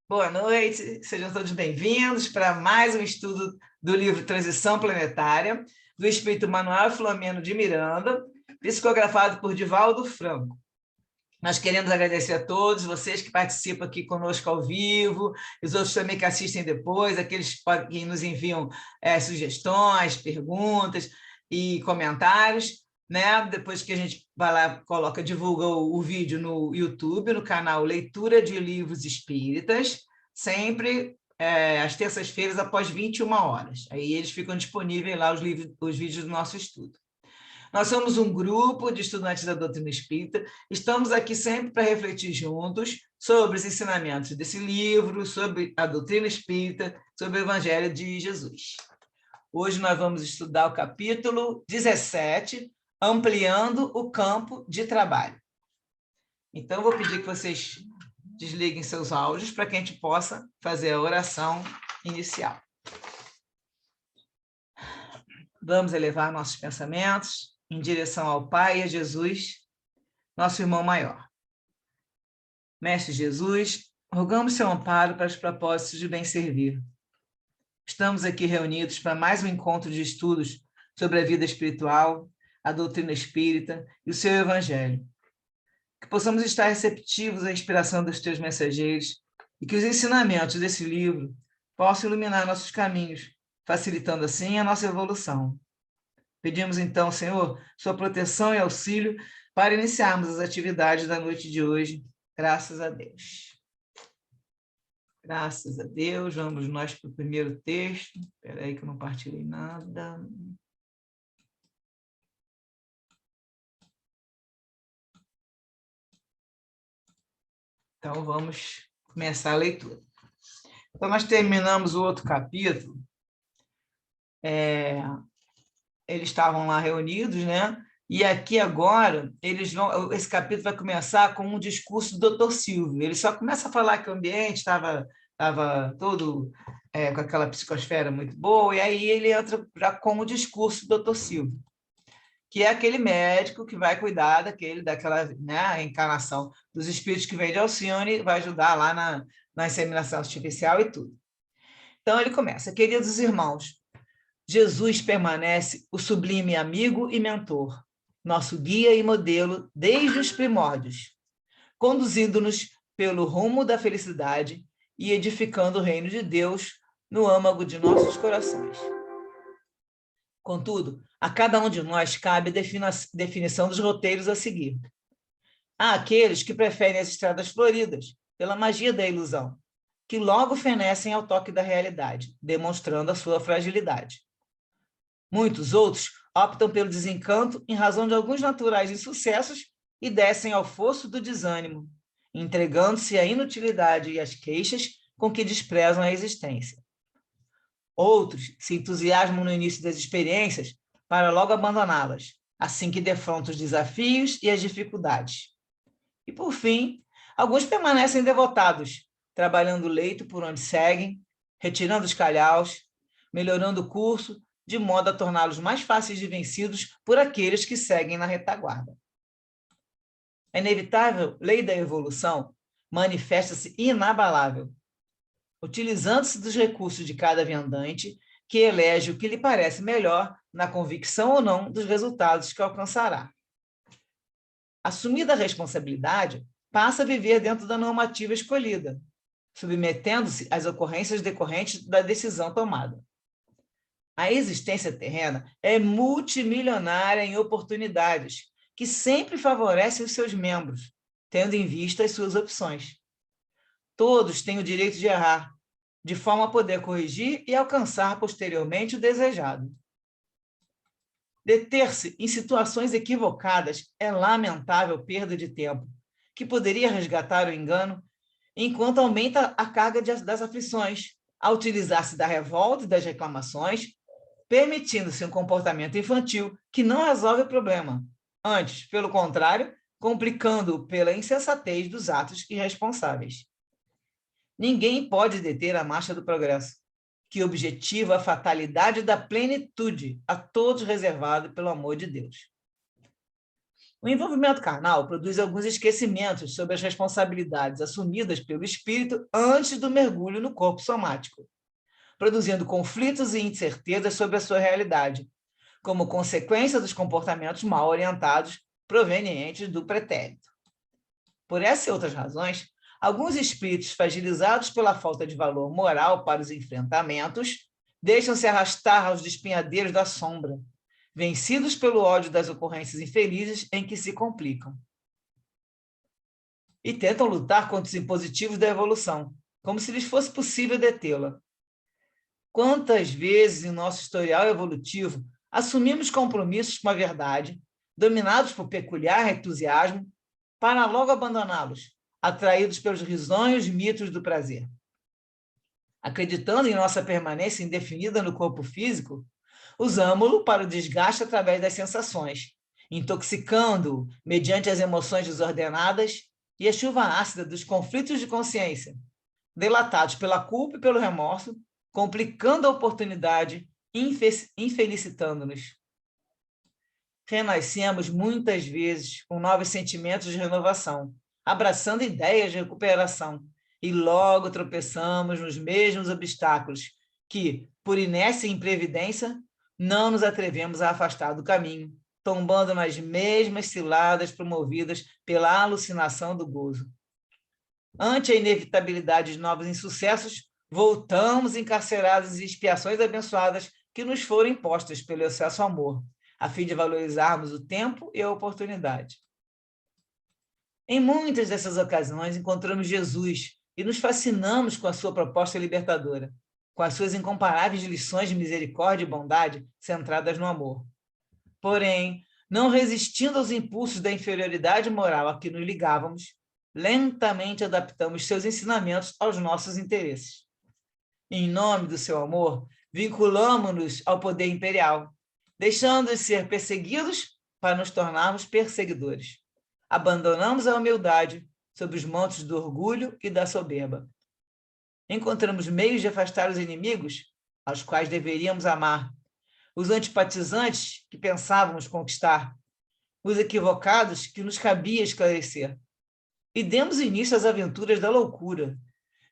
Boa noite, sejam todos bem-vindos para mais um estudo do livro Transição Planetária, do espírito Manuel Filomeno de Miranda, psicografado por Divaldo Franco. Nós queremos agradecer a todos vocês que participam aqui conosco ao vivo, os outros também que assistem depois, aqueles que nos enviam sugestões, perguntas e comentários, né? Depois que a gente vai lá, divulga o vídeo no YouTube, no canal Leitura de Livros Espíritas, sempre às terças-feiras, após 21 horas. Aí eles ficam disponíveis lá, os vídeos do nosso estudo. Nós somos um grupo de estudantes da doutrina espírita, estamos aqui sempre para refletir juntos sobre os ensinamentos desse livro, sobre a doutrina espírita, sobre o Evangelho de Jesus. Hoje nós vamos estudar o capítulo 17, Ampliando o Campo de Trabalho. Então, eu vou pedir que vocês desliguem seus áudios para que a gente possa fazer a oração inicial. Vamos elevar nossos pensamentos em direção ao Pai e a Jesus, nosso irmão maior. Mestre Jesus, rogamos seu amparo para os propósitos de bem servir. Estamos aqui reunidos para mais um encontro de estudos sobre a vida espiritual, a doutrina espírita e o seu evangelho. Que possamos estar receptivos à inspiração dos teus mensageiros e que os ensinamentos desse livro possam iluminar nossos caminhos, facilitando assim a nossa evolução. Pedimos então, Senhor, sua proteção e auxílio para iniciarmos as atividades da noite de hoje. Graças a Deus. Graças a Deus. Vamos nós para o primeiro texto. Espera aí que eu não partilhei nada. Então, vamos começar a leitura. Então, nós terminamos o outro capítulo. Eles estavam lá reunidos, né? E aqui agora, esse capítulo vai começar com um discurso do Dr. Silvio. Ele só começa a falar que o ambiente estava todo com aquela psicosfera muito boa, e aí ele entra já com o discurso do Dr. Silvio, que é aquele médico que vai cuidar daquela, né, a encarnação dos espíritos que vêm de Alcione, vai ajudar lá na inseminação artificial e tudo. Então ele começa: queridos irmãos, Jesus permanece o sublime amigo e mentor, nosso guia e modelo desde os primórdios, conduzindo-nos pelo rumo da felicidade e edificando o reino de Deus no âmago de nossos corações. Contudo, a cada um de nós cabe a definição dos roteiros a seguir. Há aqueles que preferem as estradas floridas, pela magia da ilusão, que logo fenecem ao toque da realidade, demonstrando a sua fragilidade. Muitos outros optam pelo desencanto em razão de alguns naturais insucessos e descem ao fosso do desânimo, entregando-se à inutilidade e às queixas com que desprezam a existência. Outros se entusiasmam no início das experiências para logo abandoná-las, assim que defrontam os desafios e as dificuldades. E, por fim, alguns permanecem devotados, trabalhando o leito por onde seguem, retirando os calhaus, melhorando o curso, de modo a torná-los mais fáceis de vencidos por aqueles que seguem na retaguarda. A inevitável lei da evolução manifesta-se inabalável, utilizando-se dos recursos de cada viandante, que elege o que lhe parece melhor na convicção ou não dos resultados que alcançará. Assumida a responsabilidade, passa a viver dentro da normativa escolhida, submetendo-se às ocorrências decorrentes da decisão tomada. A existência terrena é multimilionária em oportunidades, que sempre favorece os seus membros, tendo em vista as suas opções. Todos têm o direito de errar, de forma a poder corrigir e alcançar posteriormente o desejado. Deter-se em situações equivocadas é lamentável perda de tempo, que poderia resgatar o engano, enquanto aumenta a carga das aflições, a utilizar-se da revolta e das reclamações, permitindo-se um comportamento infantil que não resolve o problema, antes, pelo contrário, complicando-o pela insensatez dos atos irresponsáveis. Ninguém pode deter a marcha do progresso, que objetiva a fatalidade da plenitude a todos reservado pelo amor de Deus. O envolvimento carnal produz alguns esquecimentos sobre as responsabilidades assumidas pelo espírito antes do mergulho no corpo somático, produzindo conflitos e incertezas sobre a sua realidade, como consequência dos comportamentos mal orientados provenientes do pretérito. Por essas e outras razões, alguns espíritos fragilizados pela falta de valor moral para os enfrentamentos deixam-se arrastar aos despenhadeiros da sombra, vencidos pelo ódio das ocorrências infelizes em que se complicam. E tentam lutar contra os impositivos da evolução, como se lhes fosse possível detê-la. Quantas vezes em nosso historial evolutivo assumimos compromissos com a verdade, dominados por peculiar entusiasmo, para logo abandoná-los, atraídos pelos risonhos mitos do prazer. Acreditando em nossa permanência indefinida no corpo físico, usamo-lo para o desgaste através das sensações, intoxicando-o mediante as emoções desordenadas e a chuva ácida dos conflitos de consciência, delatados pela culpa e pelo remorso, complicando a oportunidade, infelicitando-nos. Renascemos muitas vezes com novos sentimentos de renovação, abraçando ideias de recuperação, e logo tropeçamos nos mesmos obstáculos que, por inércia e imprevidência, não nos atrevemos a afastar do caminho, tombando nas mesmas ciladas promovidas pela alucinação do gozo. Ante a inevitabilidade de novos insucessos, voltamos encarcerados em expiações abençoadas que nos foram impostas pelo excesso amor, a fim de valorizarmos o tempo e a oportunidade. Em muitas dessas ocasiões, encontramos Jesus e nos fascinamos com a sua proposta libertadora, com as suas incomparáveis lições de misericórdia e bondade centradas no amor. Porém, não resistindo aos impulsos da inferioridade moral a que nos ligávamos, lentamente adaptamos seus ensinamentos aos nossos interesses. Em nome do seu amor, vinculamos-nos ao poder imperial, deixando de ser perseguidos para nos tornarmos perseguidores. Abandonamos a humildade sob os mantos do orgulho e da soberba. Encontramos meios de afastar os inimigos, aos quais deveríamos amar, os antipatizantes que pensávamos conquistar, os equivocados que nos cabia esclarecer. E demos início às aventuras da loucura,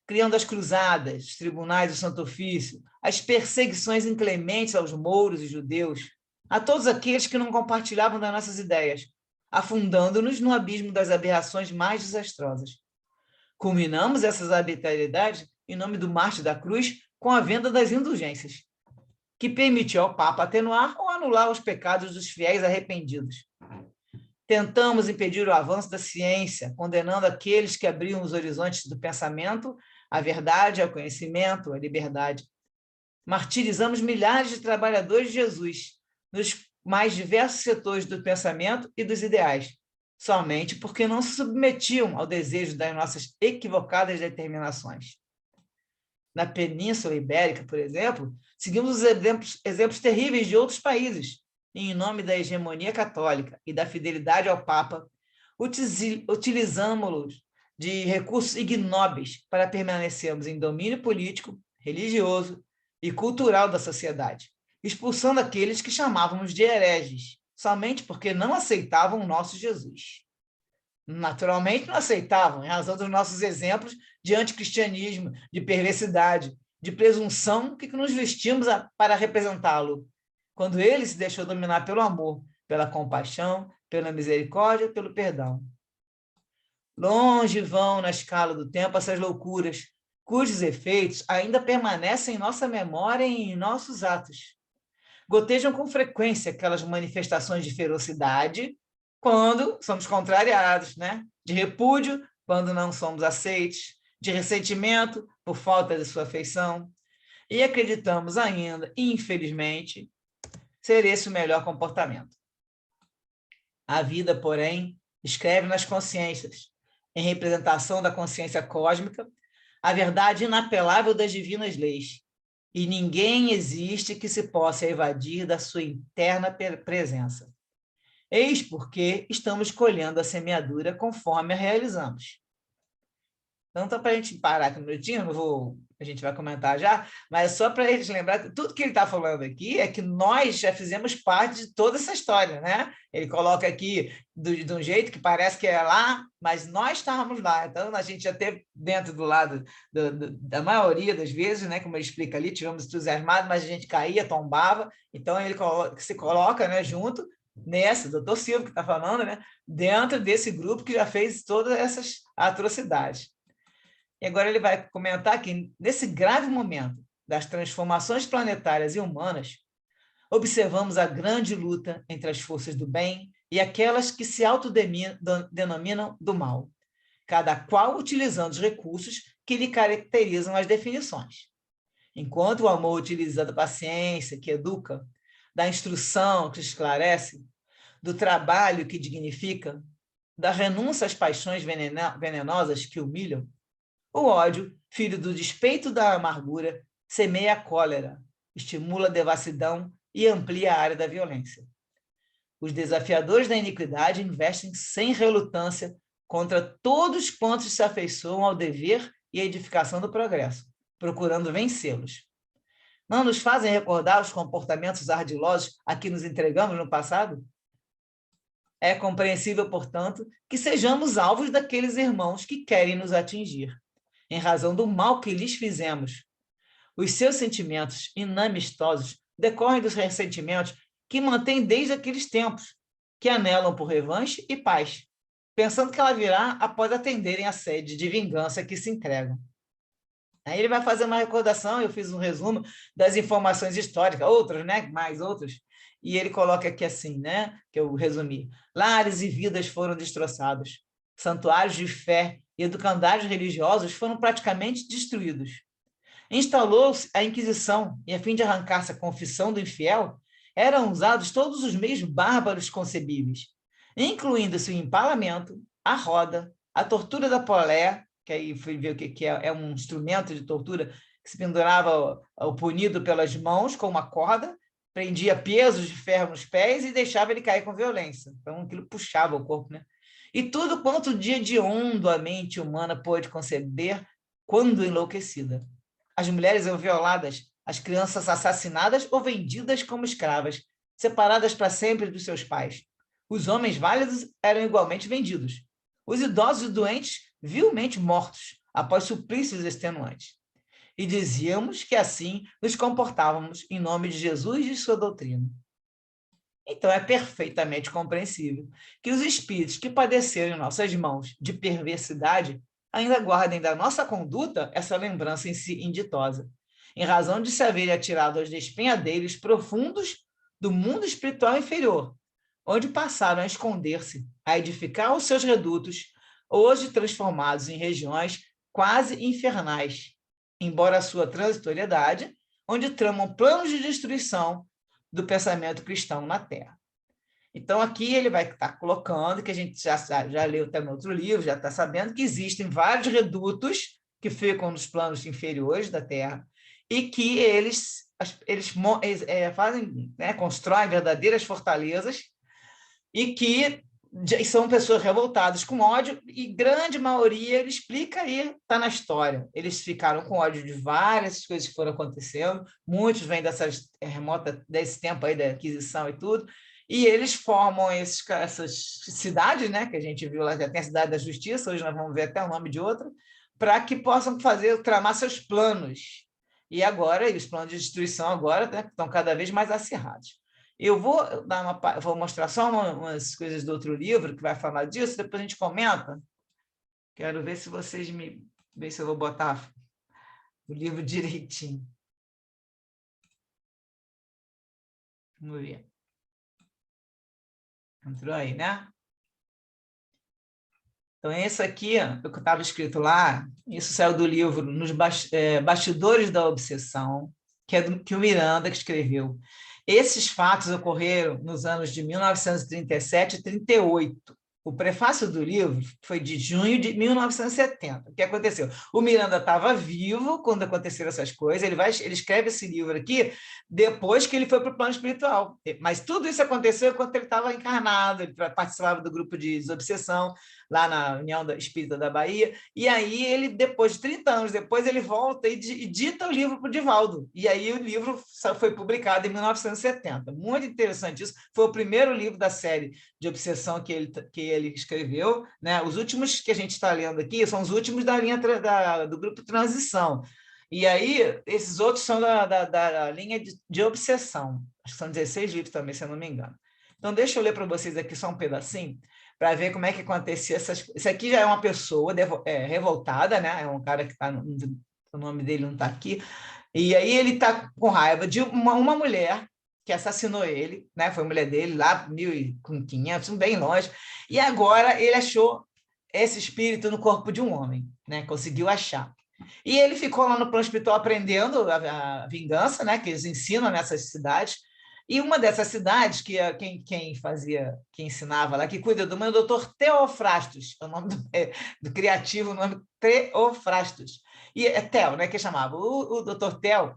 criando as cruzadas, os tribunais do Santo Ofício, as perseguições inclementes aos mouros e judeus, a todos aqueles que não compartilhavam das nossas ideias, afundando-nos no abismo das aberrações mais desastrosas. Culminamos essas arbitrariedades em nome do mártir da cruz com a venda das indulgências, que permitiu ao Papa atenuar ou anular os pecados dos fiéis arrependidos. Tentamos impedir o avanço da ciência, condenando aqueles que abriam os horizontes do pensamento à verdade, ao conhecimento, à liberdade. Martirizamos milhares de trabalhadores de Jesus, nos mais diversos setores do pensamento e dos ideais, somente porque não se submetiam ao desejo das nossas equivocadas determinações. Na Península Ibérica, por exemplo, seguimos os exemplos terríveis de outros países, e em nome da hegemonia católica e da fidelidade ao Papa, utilizamos-los de recursos ignóbeis para permanecermos em domínio político, religioso e cultural da sociedade, expulsando aqueles que chamávamos de hereges, somente porque não aceitavam o nosso Jesus. Naturalmente não aceitavam, em razão dos nossos exemplos de anticristianismo, de perversidade, de presunção que nos vestimos para representá-lo, quando ele se deixou dominar pelo amor, pela compaixão, pela misericórdia, pelo perdão. Longe vão na escala do tempo essas loucuras, cujos efeitos ainda permanecem em nossa memória e em nossos atos. Gotejam com frequência aquelas manifestações de ferocidade quando somos contrariados, né? De repúdio quando não somos aceitos, de ressentimento por falta de sua afeição. E acreditamos ainda, infelizmente, ser esse o melhor comportamento. A vida, porém, escreve nas consciências, em representação da consciência cósmica, a verdade inapelável das divinas leis, e ninguém existe que se possa evadir da sua interna presença. Eis porque estamos colhendo a semeadura conforme a realizamos. Então, para a gente parar aqui um minutinho, a gente vai comentar já, mas só para eles lembrar que tudo que ele está falando aqui é que nós já fizemos parte de toda essa história, né? Ele coloca aqui de um jeito que parece que é lá, mas nós estávamos lá. Então, a gente já teve dentro do lado da maioria das vezes, né? Como ele explica ali, tivemos entusiasmados, mas a gente caía, tombava. Então, ele se coloca, né, junto nessa, doutor Silvio que está falando, né? Dentro desse grupo que já fez todas essas atrocidades. E agora ele vai comentar que, nesse grave momento das transformações planetárias e humanas, observamos a grande luta entre as forças do bem e aquelas que se autodenominam do mal, cada qual utilizando os recursos que lhe caracterizam as definições. Enquanto o amor utiliza da paciência, que educa, da instrução, que esclarece, do trabalho, que dignifica, da renúncia às paixões venenosas, que humilham, o ódio, filho do despeito da amargura, semeia a cólera, estimula a devassidão e amplia a área da violência. Os desafiadores da iniquidade investem sem relutância contra todos quantos se afeiçoam ao dever e à edificação do progresso, procurando vencê-los. Não nos fazem recordar os comportamentos ardilosos a que nos entregamos no passado? É compreensível, portanto, que sejamos alvos daqueles irmãos que querem nos atingir, em razão do mal que lhes fizemos. Os seus sentimentos inamistosos decorrem dos ressentimentos que mantêm desde aqueles tempos, que anelam por revanche e paz, pensando que ela virá após atenderem à sede de vingança que se entregam. Aí ele vai fazer uma recordação, eu fiz um resumo das informações históricas, outras, né? Mais outras, e ele coloca aqui assim, né? Que eu resumi. Lares e vidas foram destroçados, santuários de fé e educandários religiosos foram praticamente destruídos. Instalou-se a Inquisição, e a fim de arrancar-se a confissão do infiel, eram usados todos os meios bárbaros concebíveis, incluindo-se o empalamento, a roda, a tortura da polé, que aí fui ver o que é um instrumento de tortura que se pendurava o punido pelas mãos com uma corda, prendia pesos de ferro nos pés e deixava ele cair com violência. Então, aquilo puxava o corpo, né? E tudo quanto o dia de hondo a mente humana pôde conceber quando enlouquecida. As mulheres eram violadas, as crianças assassinadas ou vendidas como escravas, separadas para sempre dos seus pais. Os homens válidos eram igualmente vendidos. Os idosos e doentes, vilmente mortos, após suplícios extenuantes. E dizíamos que assim nos comportávamos em nome de Jesus e sua doutrina. Então, é perfeitamente compreensível que os espíritos que padeceram em nossas mãos de perversidade ainda guardem da nossa conduta essa lembrança em si inditosa, em razão de se haverem atirado aos despenhadeiros profundos do mundo espiritual inferior, onde passaram a esconder-se, a edificar os seus redutos, hoje transformados em regiões quase infernais, embora a sua transitoriedade, onde tramam planos de destruição do pensamento cristão na Terra. Então, aqui ele vai estar colocando, que a gente já leu até no outro livro, já está sabendo que existem vários redutos que ficam nos planos inferiores da Terra e que eles fazem, né, constroem verdadeiras fortalezas e que são pessoas revoltadas com ódio, e grande maioria, ele explica aí, está na história. Eles ficaram com ódio de várias coisas que foram acontecendo, muitos vêm desse tempo aí da Inquisição e tudo, e eles formam essas cidades, né, que a gente viu lá, já tem a Cidade da Justiça, hoje nós vamos ver até o nome de outra, para que possam tramar seus planos. E agora, os planos de destruição agora, né, estão cada vez mais acirrados. Eu vou mostrar só umas coisas do outro livro que vai falar disso, depois a gente comenta. Quero ver se vocês ver se eu vou botar o livro direitinho. Vamos ver. Entrou aí, né? Então, esse aqui, o que estava escrito lá, isso saiu do livro Nos Bastidores da Obsessão, que o Miranda que escreveu. Esses fatos ocorreram nos anos de 1937 e 38. O prefácio do livro foi de junho de 1970. O que aconteceu? O Miranda estava vivo quando aconteceram essas coisas. Ele escreve esse livro aqui depois que ele foi para o plano espiritual. Mas tudo isso aconteceu enquanto ele estava encarnado, ele participava do grupo de desobsessão. lá na União Espírita da Bahia, e aí ele, depois de 30 anos depois, ele volta e dita o livro para o Divaldo, e aí o livro foi publicado em 1970. Muito interessante isso, foi o primeiro livro da série de obsessão que ele escreveu, né? Os últimos que a gente está lendo aqui são os últimos da linha do grupo Transição, e aí esses outros são da linha de obsessão, acho que são 16 livros também, se eu não me engano. Então, deixa eu ler para vocês aqui só um pedacinho, para ver como é que acontecia essas coisas. Isso aqui já é uma pessoa revoltada, né? É um cara que está, o nome dele não está aqui, e aí ele está com raiva de uma mulher que assassinou ele, né? Foi a mulher dele lá, 1500, bem longe, e agora ele achou esse espírito no corpo de um homem, né? Conseguiu achar. E ele ficou lá no plano espiritual aprendendo a vingança, né? Que eles ensinam nessas cidades. E uma dessas cidades, que quem ensinava lá, que cuida do mundo, é o doutor Teofrastos, é o nome do criativo, o nome Teofrastos. E é Theo, né, que chamava. O doutor Theo,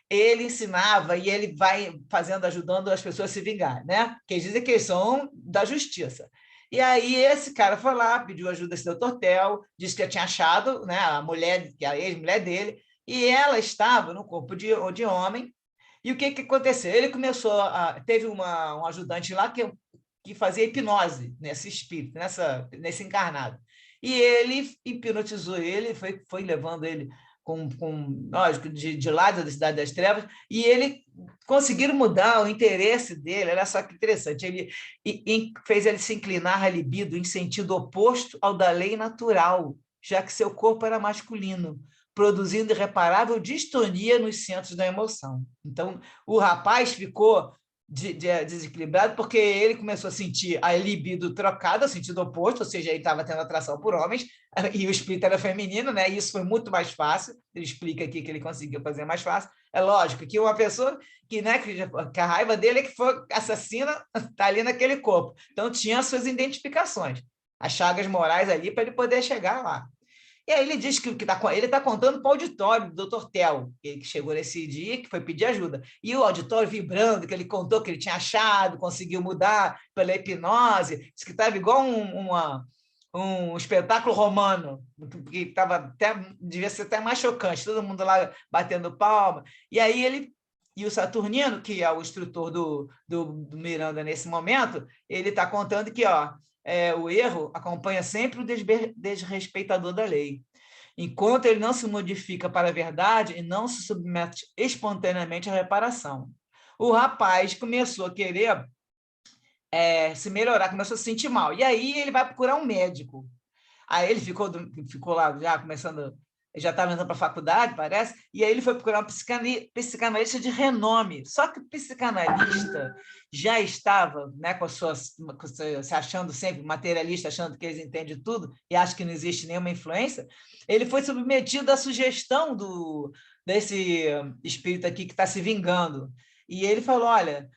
ele ensinava e ele vai ajudando as pessoas a se vingar, né? Que eles dizem que eles são da justiça. E aí esse cara foi lá, pediu ajuda desse doutor Theo, disse que tinha achado, né, a mulher, que é a ex-mulher dele, e ela estava no corpo de homem. E o que aconteceu? Ele começou teve um ajudante lá que fazia hipnose nesse espírito, nesse encarnado. E ele hipnotizou ele, foi levando ele lógico, de lado da Cidade das Trevas, e ele conseguiram mudar o interesse dele. Olha só que interessante, ele fez ele se inclinar à libido em sentido oposto ao da lei natural, já que seu corpo era masculino, produzindo irreparável distonia nos centros da emoção. Então, o rapaz ficou desequilibrado porque ele começou a sentir a libido trocada, sentido oposto, ou seja, ele estava tendo atração por homens, e o espírito era feminino, né? E isso foi muito mais fácil. Ele explica aqui que ele conseguiu fazer mais fácil. É lógico que uma pessoa que, né, que a raiva dele é que foi assassina, está ali naquele corpo. Então, tinha as suas identificações, as chagas morais ali para ele poder chegar lá. E aí ele diz que ele está contando para o auditório do Dr. Theo, que chegou nesse dia, que foi pedir ajuda. E o auditório vibrando, que ele contou que ele tinha achado, conseguiu mudar pela hipnose, disse que estava igual um espetáculo romano, que estava até, devia ser até mais chocante, todo mundo lá batendo palma. E aí e o Saturnino, que é o instrutor do Miranda nesse momento, ele está contando que, o erro acompanha sempre o desrespeitador da lei. Enquanto ele não se modifica para a verdade e não se submete espontaneamente à reparação. O rapaz começou a querer se melhorar, começou a se sentir mal. E aí ele vai procurar um médico. Aí ele ficou lá já começando, já estava indo para a faculdade, parece, e aí ele foi procurar um psicanalista de renome. Só que o psicanalista já estava, né, se achando sempre materialista, achando que eles entendem tudo e acha que não existe nenhuma influência. Ele foi submetido à sugestão desse espírito aqui que está se vingando. E ele falou: olha,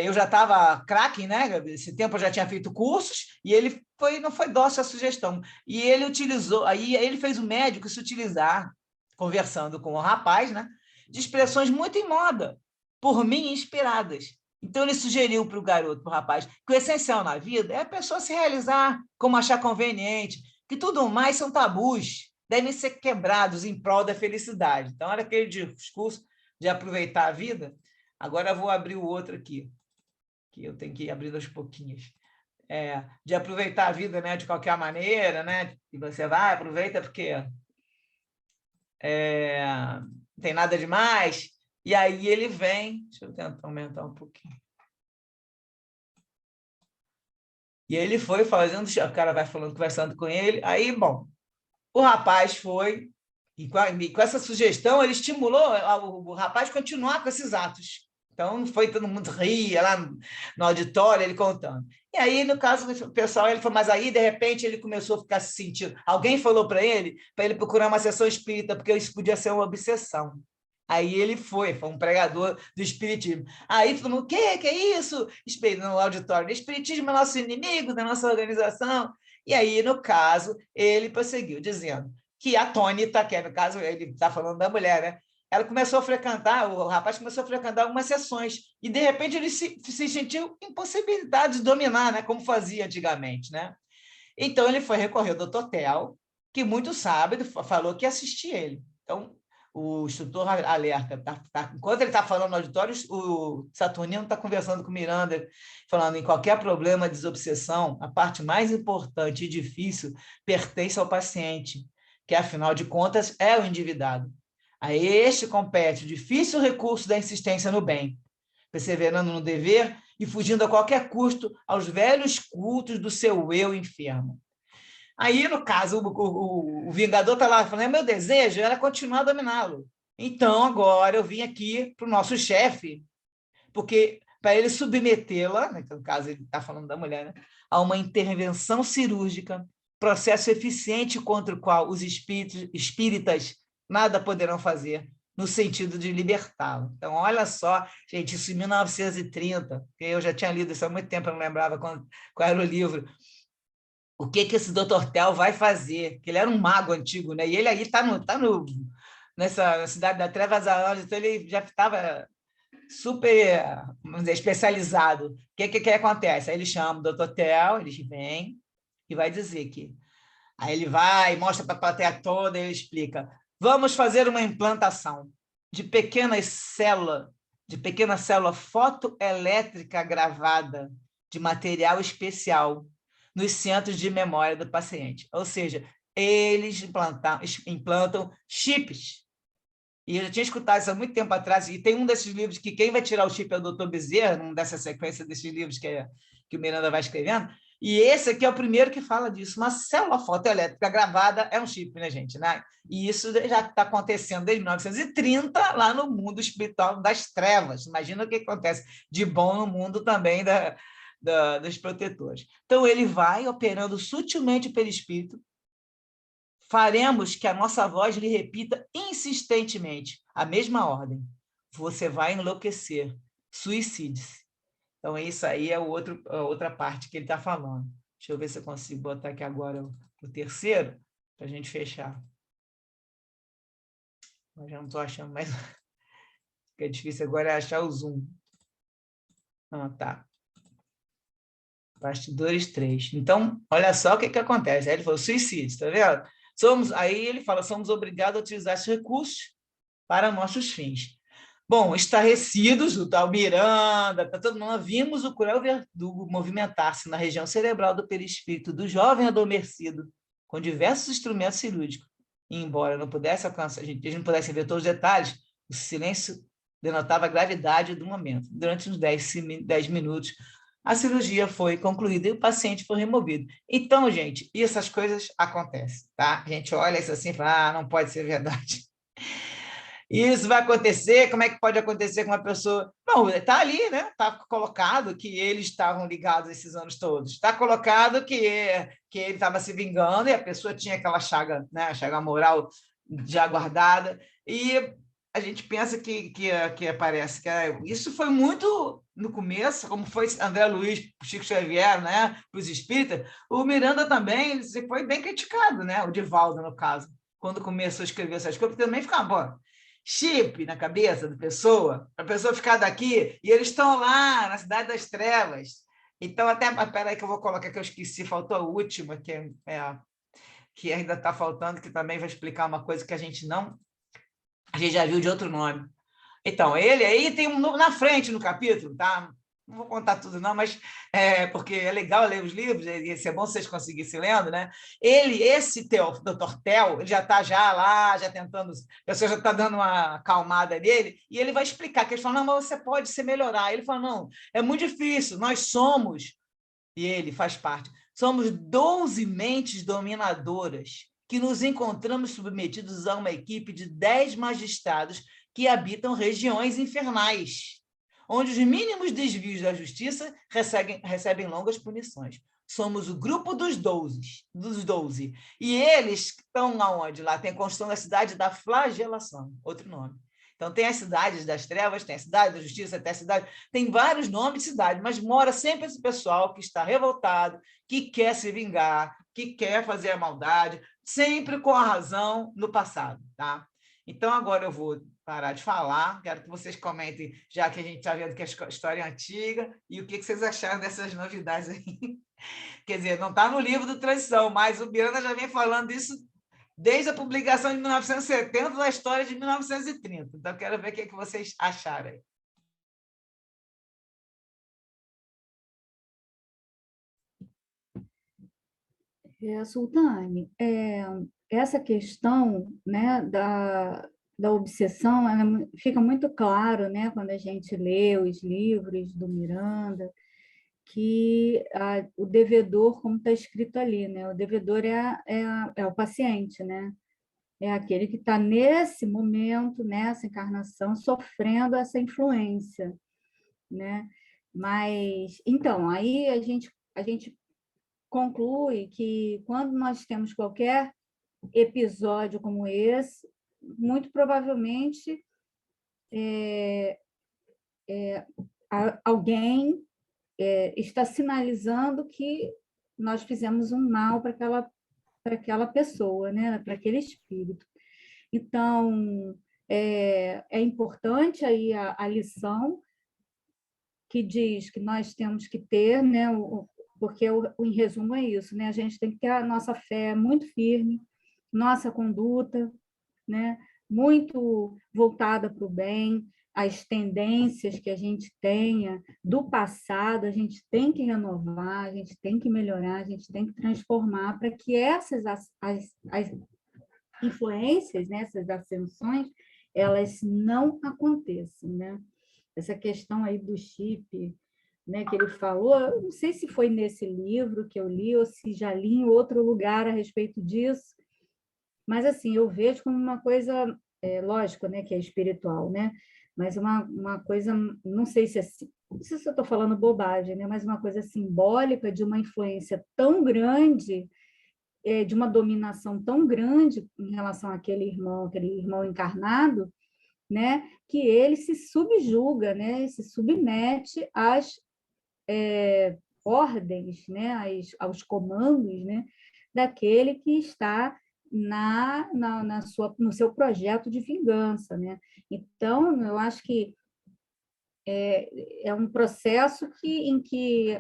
eu já estava craque, né? Esse tempo eu já tinha feito cursos, e ele não foi dócil à sugestão. E ele utilizou, aí ele fez o médico se utilizar, conversando com o rapaz, né, de expressões muito em moda, por mim inspiradas. Então ele sugeriu para o garoto, para o rapaz, que o essencial na vida é a pessoa se realizar como achar conveniente, que tudo mais são tabus, devem ser quebrados em prol da felicidade. Então, olha aquele discurso de aproveitar a vida. Agora eu vou abrir o outro aqui, que eu tenho que ir abrindo aos pouquinhos. De aproveitar a vida, né, de qualquer maneira, né? E você vai, aproveita porque não tem nada demais. E aí ele vem, deixa eu tentar aumentar um pouquinho. E ele foi fazendo, o cara vai falando, conversando com ele. Aí, bom, o rapaz foi, e com essa sugestão, ele estimulou o rapaz a continuar com esses atos. Então, foi todo mundo ria lá no auditório, ele contando. E aí, no caso do pessoal, ele falou, mas aí, de repente, ele começou a ficar se sentindo. Alguém falou para ele procurar uma sessão espírita, porque isso podia ser uma obsessão. Aí ele foi um pregador do espiritismo. Aí todo mundo, que é isso? No auditório, o espiritismo é nosso inimigo da nossa organização. E aí, no caso, ele prosseguiu, dizendo que a Tônica, que no caso, ele está falando da mulher, né? Ela começou a frequentar, o rapaz começou a frequentar algumas sessões, e de repente ele se sentiu impossibilitado de dominar, né? Como fazia antigamente, né? Então, ele foi recorrer ao Dr. Tel, que muito sábio, falou que ia assistir ele. Então, o instrutor alerta. Enquanto ele está falando no auditório, o Saturnino está conversando com o Miranda, falando em qualquer problema de desobsessão, a parte mais importante e difícil pertence ao paciente, que, afinal de contas, é o endividado. A este compete o difícil recurso da insistência no bem, perseverando no dever e fugindo a qualquer custo aos velhos cultos do seu eu enfermo. Aí, no caso, o Vingador está lá falando, meu desejo era continuar a dominá-lo. Então, agora eu vim aqui para o nosso chefe, porque para ele submetê-la, né, no caso ele está falando da mulher, né, a uma intervenção cirúrgica, processo eficiente contra o qual os espíritas nada poderão fazer, no sentido de libertá-lo. Então, olha só, gente, isso em 1930, eu já tinha lido isso há muito tempo, eu não lembrava qual era o livro. O que esse Dr. Tel vai fazer? Que ele era um mago antigo, né? E ele aí está nessa Cidade da Trevas há anos, então ele já estava super, vamos dizer, especializado. O que acontece? Aí ele chama o Dr. Tel, eles vêm e vai dizer que... Aí ele vai, mostra para a plateia toda, e ele explica, vamos fazer uma implantação de pequena célula fotoelétrica gravada de material especial nos centros de memória do paciente. Ou seja, eles implantam chips. E eu já tinha escutado isso há muito tempo atrás, e tem um desses livros que quem vai tirar o chip é o Dr. Bezerra, numa dessa sequência desses livros que o Miranda vai escrevendo, e esse aqui é o primeiro que fala disso. Uma célula fotoelétrica gravada é um chip, né, gente? Né? E isso já está acontecendo desde 1930 lá no mundo espiritual das trevas. Imagina o que acontece de bom no mundo também dos protetores. Então, ele vai operando sutilmente pelo espírito, faremos que a nossa voz lhe repita insistentemente a mesma ordem. Você vai enlouquecer, suicide-se. Então, isso aí é a outra parte que ele está falando. Deixa eu ver se eu consigo botar aqui agora o terceiro, para a gente fechar. Mas já não estou achando mais. Fica difícil agora achar o zoom. Ah, tá. Bastidores 3. Então, olha só o que acontece. Aí ele falou, suicídio, está vendo? Aí ele fala, somos obrigados a utilizar esses recursos para nossos fins. Bom, estarrecidos, o tal Miranda, todo mundo, vimos o cruel verdugo movimentar-se na região cerebral do perispírito do jovem adormecido, com diversos instrumentos cirúrgicos. E, embora não pudesse alcançar, a gente não pudesse ver todos os detalhes, o silêncio denotava a gravidade do momento. Durante uns 10 minutos, a cirurgia foi concluída e o paciente foi removido. Então, gente, essas coisas acontecem, tá? A gente olha isso assim e fala, não pode ser verdade. Isso vai acontecer, como é que pode acontecer com uma pessoa... Não, está ali, né? Está colocado que eles estavam ligados esses anos todos. Está colocado que ele estava se vingando e a pessoa tinha aquela chaga, né? A chaga moral já guardada. E a gente pensa que parece que isso foi muito no começo, como foi André Luiz, Chico Xavier, né? Para os espíritas. O Miranda também ele foi bem criticado, né? O Divaldo, no caso, quando começou a escrever essas coisas, porque também ficava... chip na cabeça da pessoa, para a pessoa ficar daqui, e eles estão lá na Cidade das Trevas. Então, espera aí que eu vou colocar, que eu esqueci, faltou a última, que ainda está faltando, que também vai explicar uma coisa que a gente já viu de outro nome. Então, ele aí tem na frente no capítulo, tá? Não vou contar tudo, não, mas porque é legal ler os livros, e é bom vocês conseguissem lendo, né? Esse Dr. Tel, ele já está lá, já tentando, a pessoa já está dando uma acalmada nele, e ele vai explicar, que eles falam, não, mas você pode se melhorar. Ele fala, não, é muito difícil, nós somos, e ele faz parte, somos 12 mentes dominadoras que nos encontramos submetidos a uma equipe de 10 magistrados que habitam regiões infernais, onde os mínimos desvios da justiça recebem longas punições. Somos o grupo dos 12. E eles estão aonde? Lá tem a construção da cidade da flagelação, outro nome. Então, tem as cidades das trevas, tem a cidade da justiça, tem a cidade... Tem vários nomes de cidade, mas mora sempre esse pessoal que está revoltado, que quer se vingar, que quer fazer a maldade, sempre com a razão no passado, tá? Então, agora eu vou parar de falar, quero que vocês comentem, já que a gente está vendo que a história é antiga, e o que vocês acharam dessas novidades aí Quer dizer, não está no livro do Transição, mas o Miranda já vem falando isso desde a publicação de 1970 da história de 1930. Então, quero ver o que vocês acharam. Sultane, essa questão, né, da obsessão, ela fica muito claro, né, quando a gente lê os livros do Miranda, que o devedor, como está escrito ali, né, o devedor é o paciente, né, é aquele que está nesse momento, nessa encarnação, sofrendo essa influência, né? Mas, então, aí a gente conclui que quando nós temos qualquer episódio como esse, muito provavelmente alguém está sinalizando que nós fizemos um mal para aquela pessoa, né? Para aquele espírito. Então, é importante aí a lição que diz que nós temos que ter, né? Porque em resumo é isso, né? A gente tem que ter a nossa fé muito firme, nossa conduta, né? Muito voltada para o bem, as tendências que a gente tenha do passado, a gente tem que renovar, a gente tem que melhorar, a gente tem que transformar para que essas as influências, né, essas ascensões, elas não aconteçam, né? Essa questão aí do chip, né, que ele falou, eu não sei se foi nesse livro que eu li ou se já li em outro lugar a respeito disso, mas assim, eu vejo como uma coisa, lógico, né, que é espiritual, né? Mas uma coisa, não sei se não sei se eu estou falando bobagem, né? Mas uma coisa simbólica de uma influência tão grande, de uma dominação tão grande em relação àquele irmão encarnado, né? Que ele se subjuga, né? Se submete às ordens, né? Aos comandos, né? Daquele que está no seu projeto de vingança, né? Então, eu acho que é um processo em que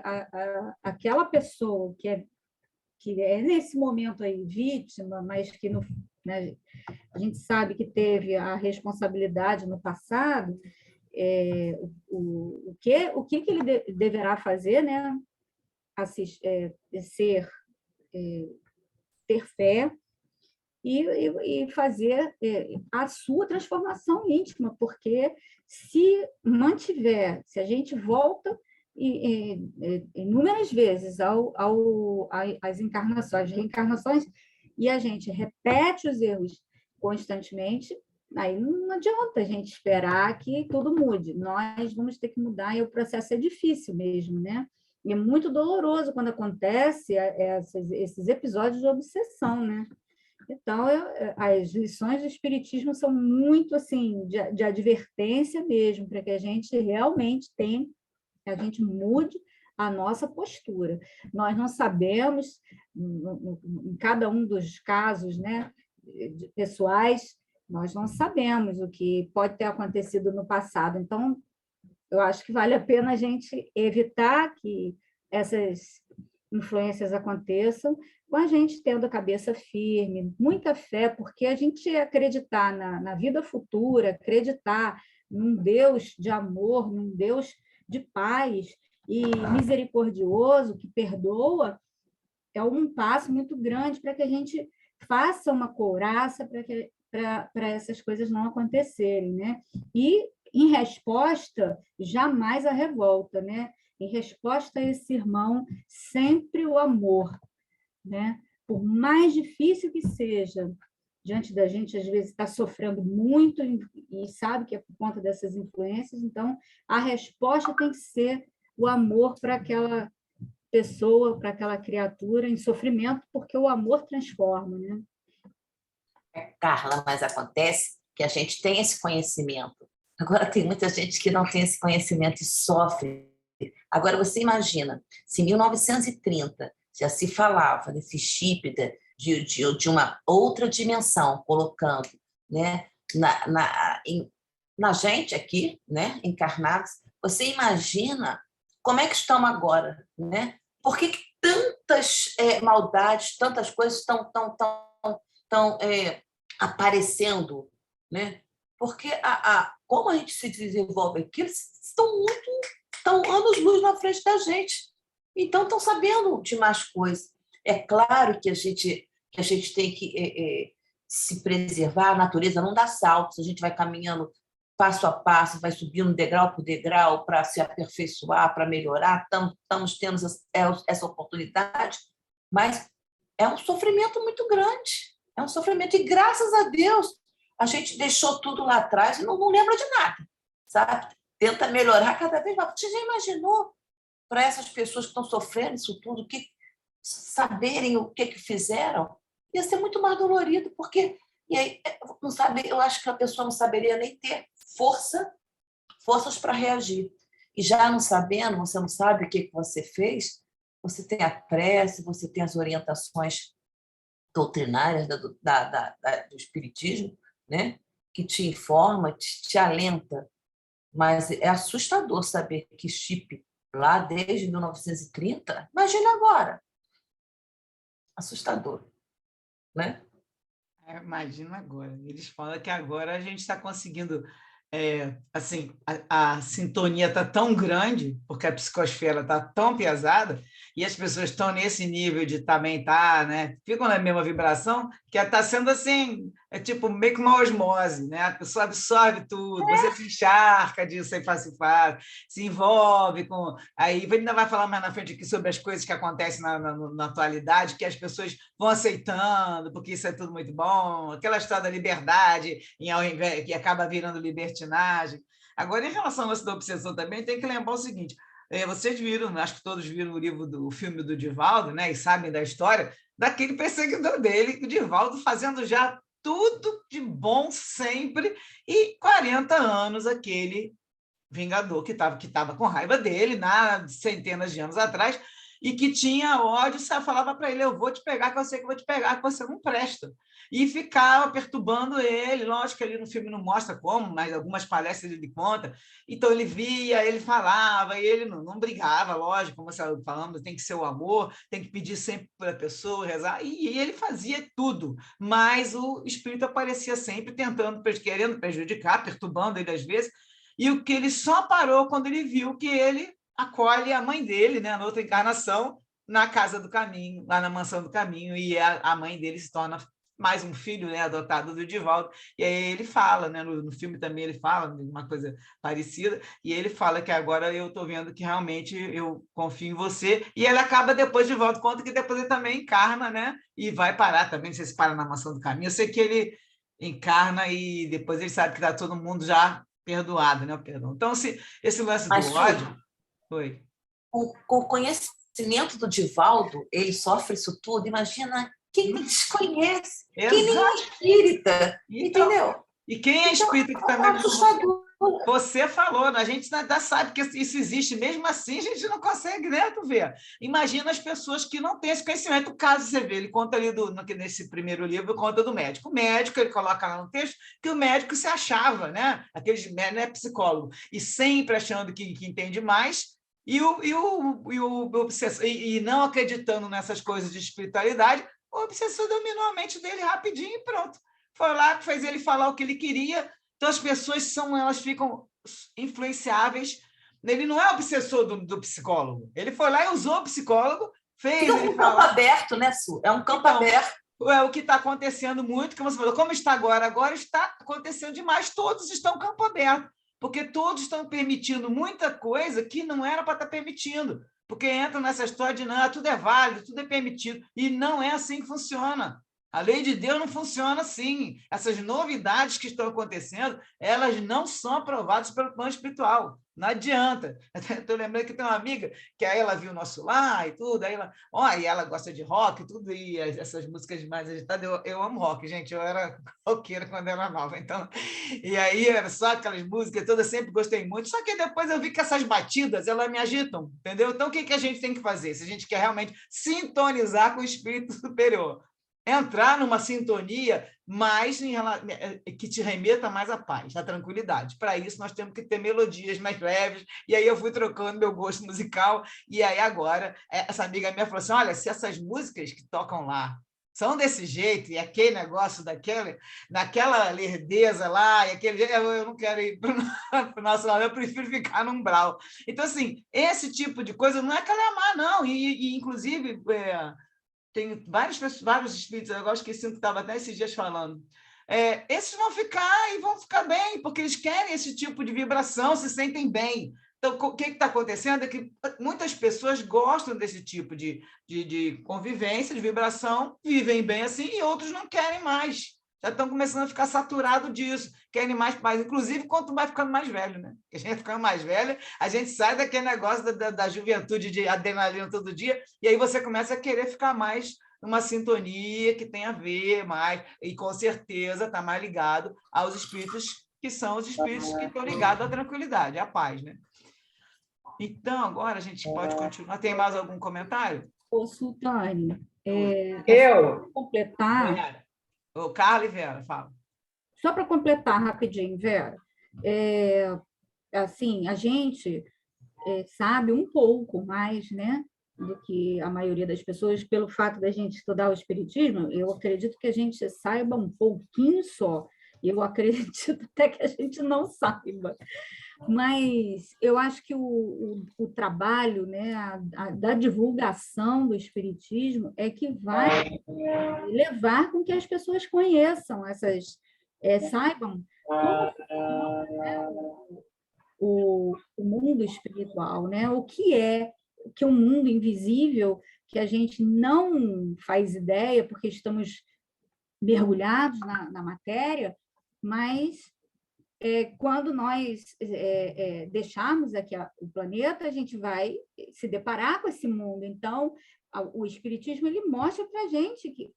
aquela pessoa que é nesse momento aí vítima, mas que né, a gente sabe que teve a responsabilidade no passado, o que ele deverá fazer, né? Ter fé e fazer a sua transformação íntima, porque se a gente volta inúmeras vezes às encarnações, reencarnações, e a gente repete os erros constantemente, aí não adianta a gente esperar que tudo mude. Nós vamos ter que mudar e o processo é difícil mesmo, né? E é muito doloroso quando acontece esses episódios de obsessão, né? Então, as lições do Espiritismo são muito assim de advertência mesmo, para que a gente realmente a gente mude a nossa postura. Nós não sabemos, em cada um dos casos, né, pessoais, nós não sabemos o que pode ter acontecido no passado. Então, eu acho que vale a pena a gente evitar que essas influências aconteçam, com a gente tendo a cabeça firme, muita fé, porque a gente acreditar na vida futura, acreditar num Deus de amor, num Deus de paz e misericordioso, que perdoa, é um passo muito grande para que a gente faça uma couraça para essas coisas não acontecerem, né? E, em resposta, jamais a revolta, né? Em resposta a esse irmão, sempre o amor, né? Por mais difícil que seja, diante da gente, às vezes está sofrendo muito e sabe que é por conta dessas influências, então a resposta tem que ser o amor para aquela pessoa, para aquela criatura em sofrimento, porque o amor transforma, né? Carla, mas acontece que a gente tem esse conhecimento. Agora tem muita gente que não tem esse conhecimento e sofre. Agora você imagina, se em 1930 já se falava desse chip de uma outra dimensão, colocando, né, na gente aqui, né, encarnados, você imagina como é que estamos agora, né? Por que tantas maldades, tantas coisas estão aparecendo, né? Porque como a gente se desenvolve aqui, eles estão anos-luz na frente da gente. Então, estão sabendo de mais coisas. É claro que a gente tem que se preservar, a natureza não dá saltos, a gente vai caminhando passo a passo, vai subindo degrau por degrau para se aperfeiçoar, para melhorar, estamos tendo essa oportunidade, mas é um sofrimento muito grande, é um sofrimento, e graças a Deus a gente deixou tudo lá atrás e não lembra de nada, sabe? Tenta melhorar cada vez mais. Você já imaginou para essas pessoas que estão sofrendo isso tudo, que saberem o que fizeram? Ia ser muito mais dolorido, porque e aí, não sabe, eu acho que a pessoa não saberia nem ter forças para reagir. E já não sabendo, você não sabe o que você fez, você tem a prece, você tem as orientações doutrinárias do espiritismo, né? Que te informa, te alenta. Mas é assustador saber que chip lá desde 1930, imagina agora. Assustador, né? Imagina agora. Eles falam que agora a gente está conseguindo, assim, a sintonia está tão grande, porque a psicosfera está tão pesada, e as pessoas estão nesse nível de também estar, né? Ficam na mesma vibração, que está sendo assim, tipo meio que uma osmose, né? A pessoa absorve tudo, você se encharca disso aí fácil, se envolve com. Aí ainda vai falar mais na frente aqui sobre as coisas que acontecem na atualidade, que as pessoas vão aceitando, porque isso é tudo muito bom, aquela história da liberdade, que acaba virando libertinagem. Agora, em relação ao lance da obsessão também, tem que lembrar o seguinte: vocês viram, acho que todos viram o filme do Divaldo, né, e sabem da história daquele perseguidor dele, o Divaldo fazendo já tudo de bom sempre, e 40 anos aquele vingador que estava com raiva dele, centenas de anos atrás, e que tinha ódio, falava para ele: eu vou te pegar, que eu sei que eu vou te pegar, que você não presta. E ficava perturbando ele. Lógico que ali no filme não mostra como, mas algumas palestras ele conta. Então ele via, ele falava, e ele não brigava, lógico, como você estava falando, tem que ser o amor, tem que pedir sempre para a pessoa, rezar, e ele fazia tudo, mas o espírito aparecia sempre querendo prejudicar, perturbando ele às vezes, e o que ele só parou quando ele viu que ele acolhe a mãe dele, né, na outra encarnação, na Casa do Caminho, lá na Mansão do Caminho, e a mãe dele se torna mais um filho, né, adotado do Divaldo. E aí ele fala, né, no filme também ele fala uma coisa parecida, e ele fala que agora eu estou vendo que realmente eu confio em você, e ele acaba depois de volta, conta que depois ele também encarna, né, e vai parar também, não sei se para na Mansão do Caminho, eu sei que ele encarna e depois ele sabe que está todo mundo já perdoado, né, o perdão. Então, esse lance do ódio... Foi. Com o conhecimento do Divaldo, ele sofre isso tudo. Imagina quem desconhece, quem nem é espírita, então, entendeu? E quem é espírita que também... Você falou, a gente ainda sabe que isso existe, mesmo assim a gente não consegue, né, tu vê. Imagina as pessoas que não têm esse conhecimento. O caso, você vê, ele conta ali, nesse primeiro livro, conta do médico. O médico, ele coloca lá no texto que o médico se achava, né, aqueles, né, psicólogo, e sempre achando que entende mais, e não acreditando nessas coisas de espiritualidade, o obsessor dominou a mente dele rapidinho e pronto. Foi lá, fez ele falar o que ele queria. Então, as pessoas elas ficam influenciáveis. Ele não é obsessor do psicólogo. Ele foi lá e usou o psicólogo, fez. É um campo aberto, né, Su? É um campo aberto. É o que está acontecendo muito, como você falou, como está agora está acontecendo demais, todos estão campo aberto, porque todos estão permitindo muita coisa que não era para estar permitindo, porque entra nessa história de não, tudo é válido, tudo é permitido, e não é assim que funciona. A lei de Deus não funciona assim. Essas novidades que estão acontecendo, elas não são aprovadas pelo plano espiritual. Não adianta. Estou lembrando que tem uma amiga que aí ela viu o nosso lar e tudo, aí e ela gosta de rock e tudo, e essas músicas mais agitadas. Eu amo rock, gente. Eu era roqueira quando eu era nova. Então, e aí era só aquelas músicas todas, sempre gostei muito. Só que depois eu vi que essas batidas, elas me agitam, entendeu? Então, o que a gente tem que fazer? Se a gente quer realmente sintonizar com o espírito superior, entrar numa sintonia mais que te remeta mais à paz, à tranquilidade. Para isso, nós temos que ter melodias mais leves, e aí eu fui trocando meu gosto musical, e aí agora, essa amiga minha falou assim, olha, se essas músicas que tocam lá são desse jeito, e aquele negócio daquela lerdeza lá, e aquele eu não quero ir para o nosso lado, eu prefiro ficar no umbral. Então, assim, esse tipo de coisa não é calamar, não, e inclusive... tem vários espíritos, eu gosto que sinto que estava até esses dias falando. Esses vão ficar e vão ficar bem, porque eles querem esse tipo de vibração, se sentem bem. Então, o que está acontecendo é que muitas pessoas gostam desse tipo de convivência, de vibração, vivem bem assim, e outros não querem mais. Já estão começando a ficar saturados disso, querem mais. Inclusive, quanto vai ficando mais velho, né? Porque a gente vai ficando mais velho, a gente sai daquele negócio da juventude de adrenalina todo dia, e aí você começa a querer ficar mais numa sintonia que tem a ver mais, e com certeza está mais ligado aos espíritos que são os espíritos que estão ligados à tranquilidade, à paz, né? Então, agora a gente pode continuar. Tem mais algum comentário? Ô, Sultane, Eu? completar... O Carla e Vera, fala. Só para completar rapidinho, Vera, assim, a gente sabe um pouco mais, né, do que a maioria das pessoas, pelo fato da gente estudar o Espiritismo, eu acredito que a gente saiba um pouquinho só, eu acredito até que a gente não saiba, mas eu acho que o trabalho, né, da divulgação do Espiritismo é que vai levar com que as pessoas conheçam saibam como funciona, né, o mundo espiritual, né? O que é um mundo invisível que a gente não faz ideia porque estamos mergulhados na matéria, mas quando nós deixarmos aqui o planeta, a gente vai se deparar com esse mundo. Então, o Espiritismo ele mostra para a gente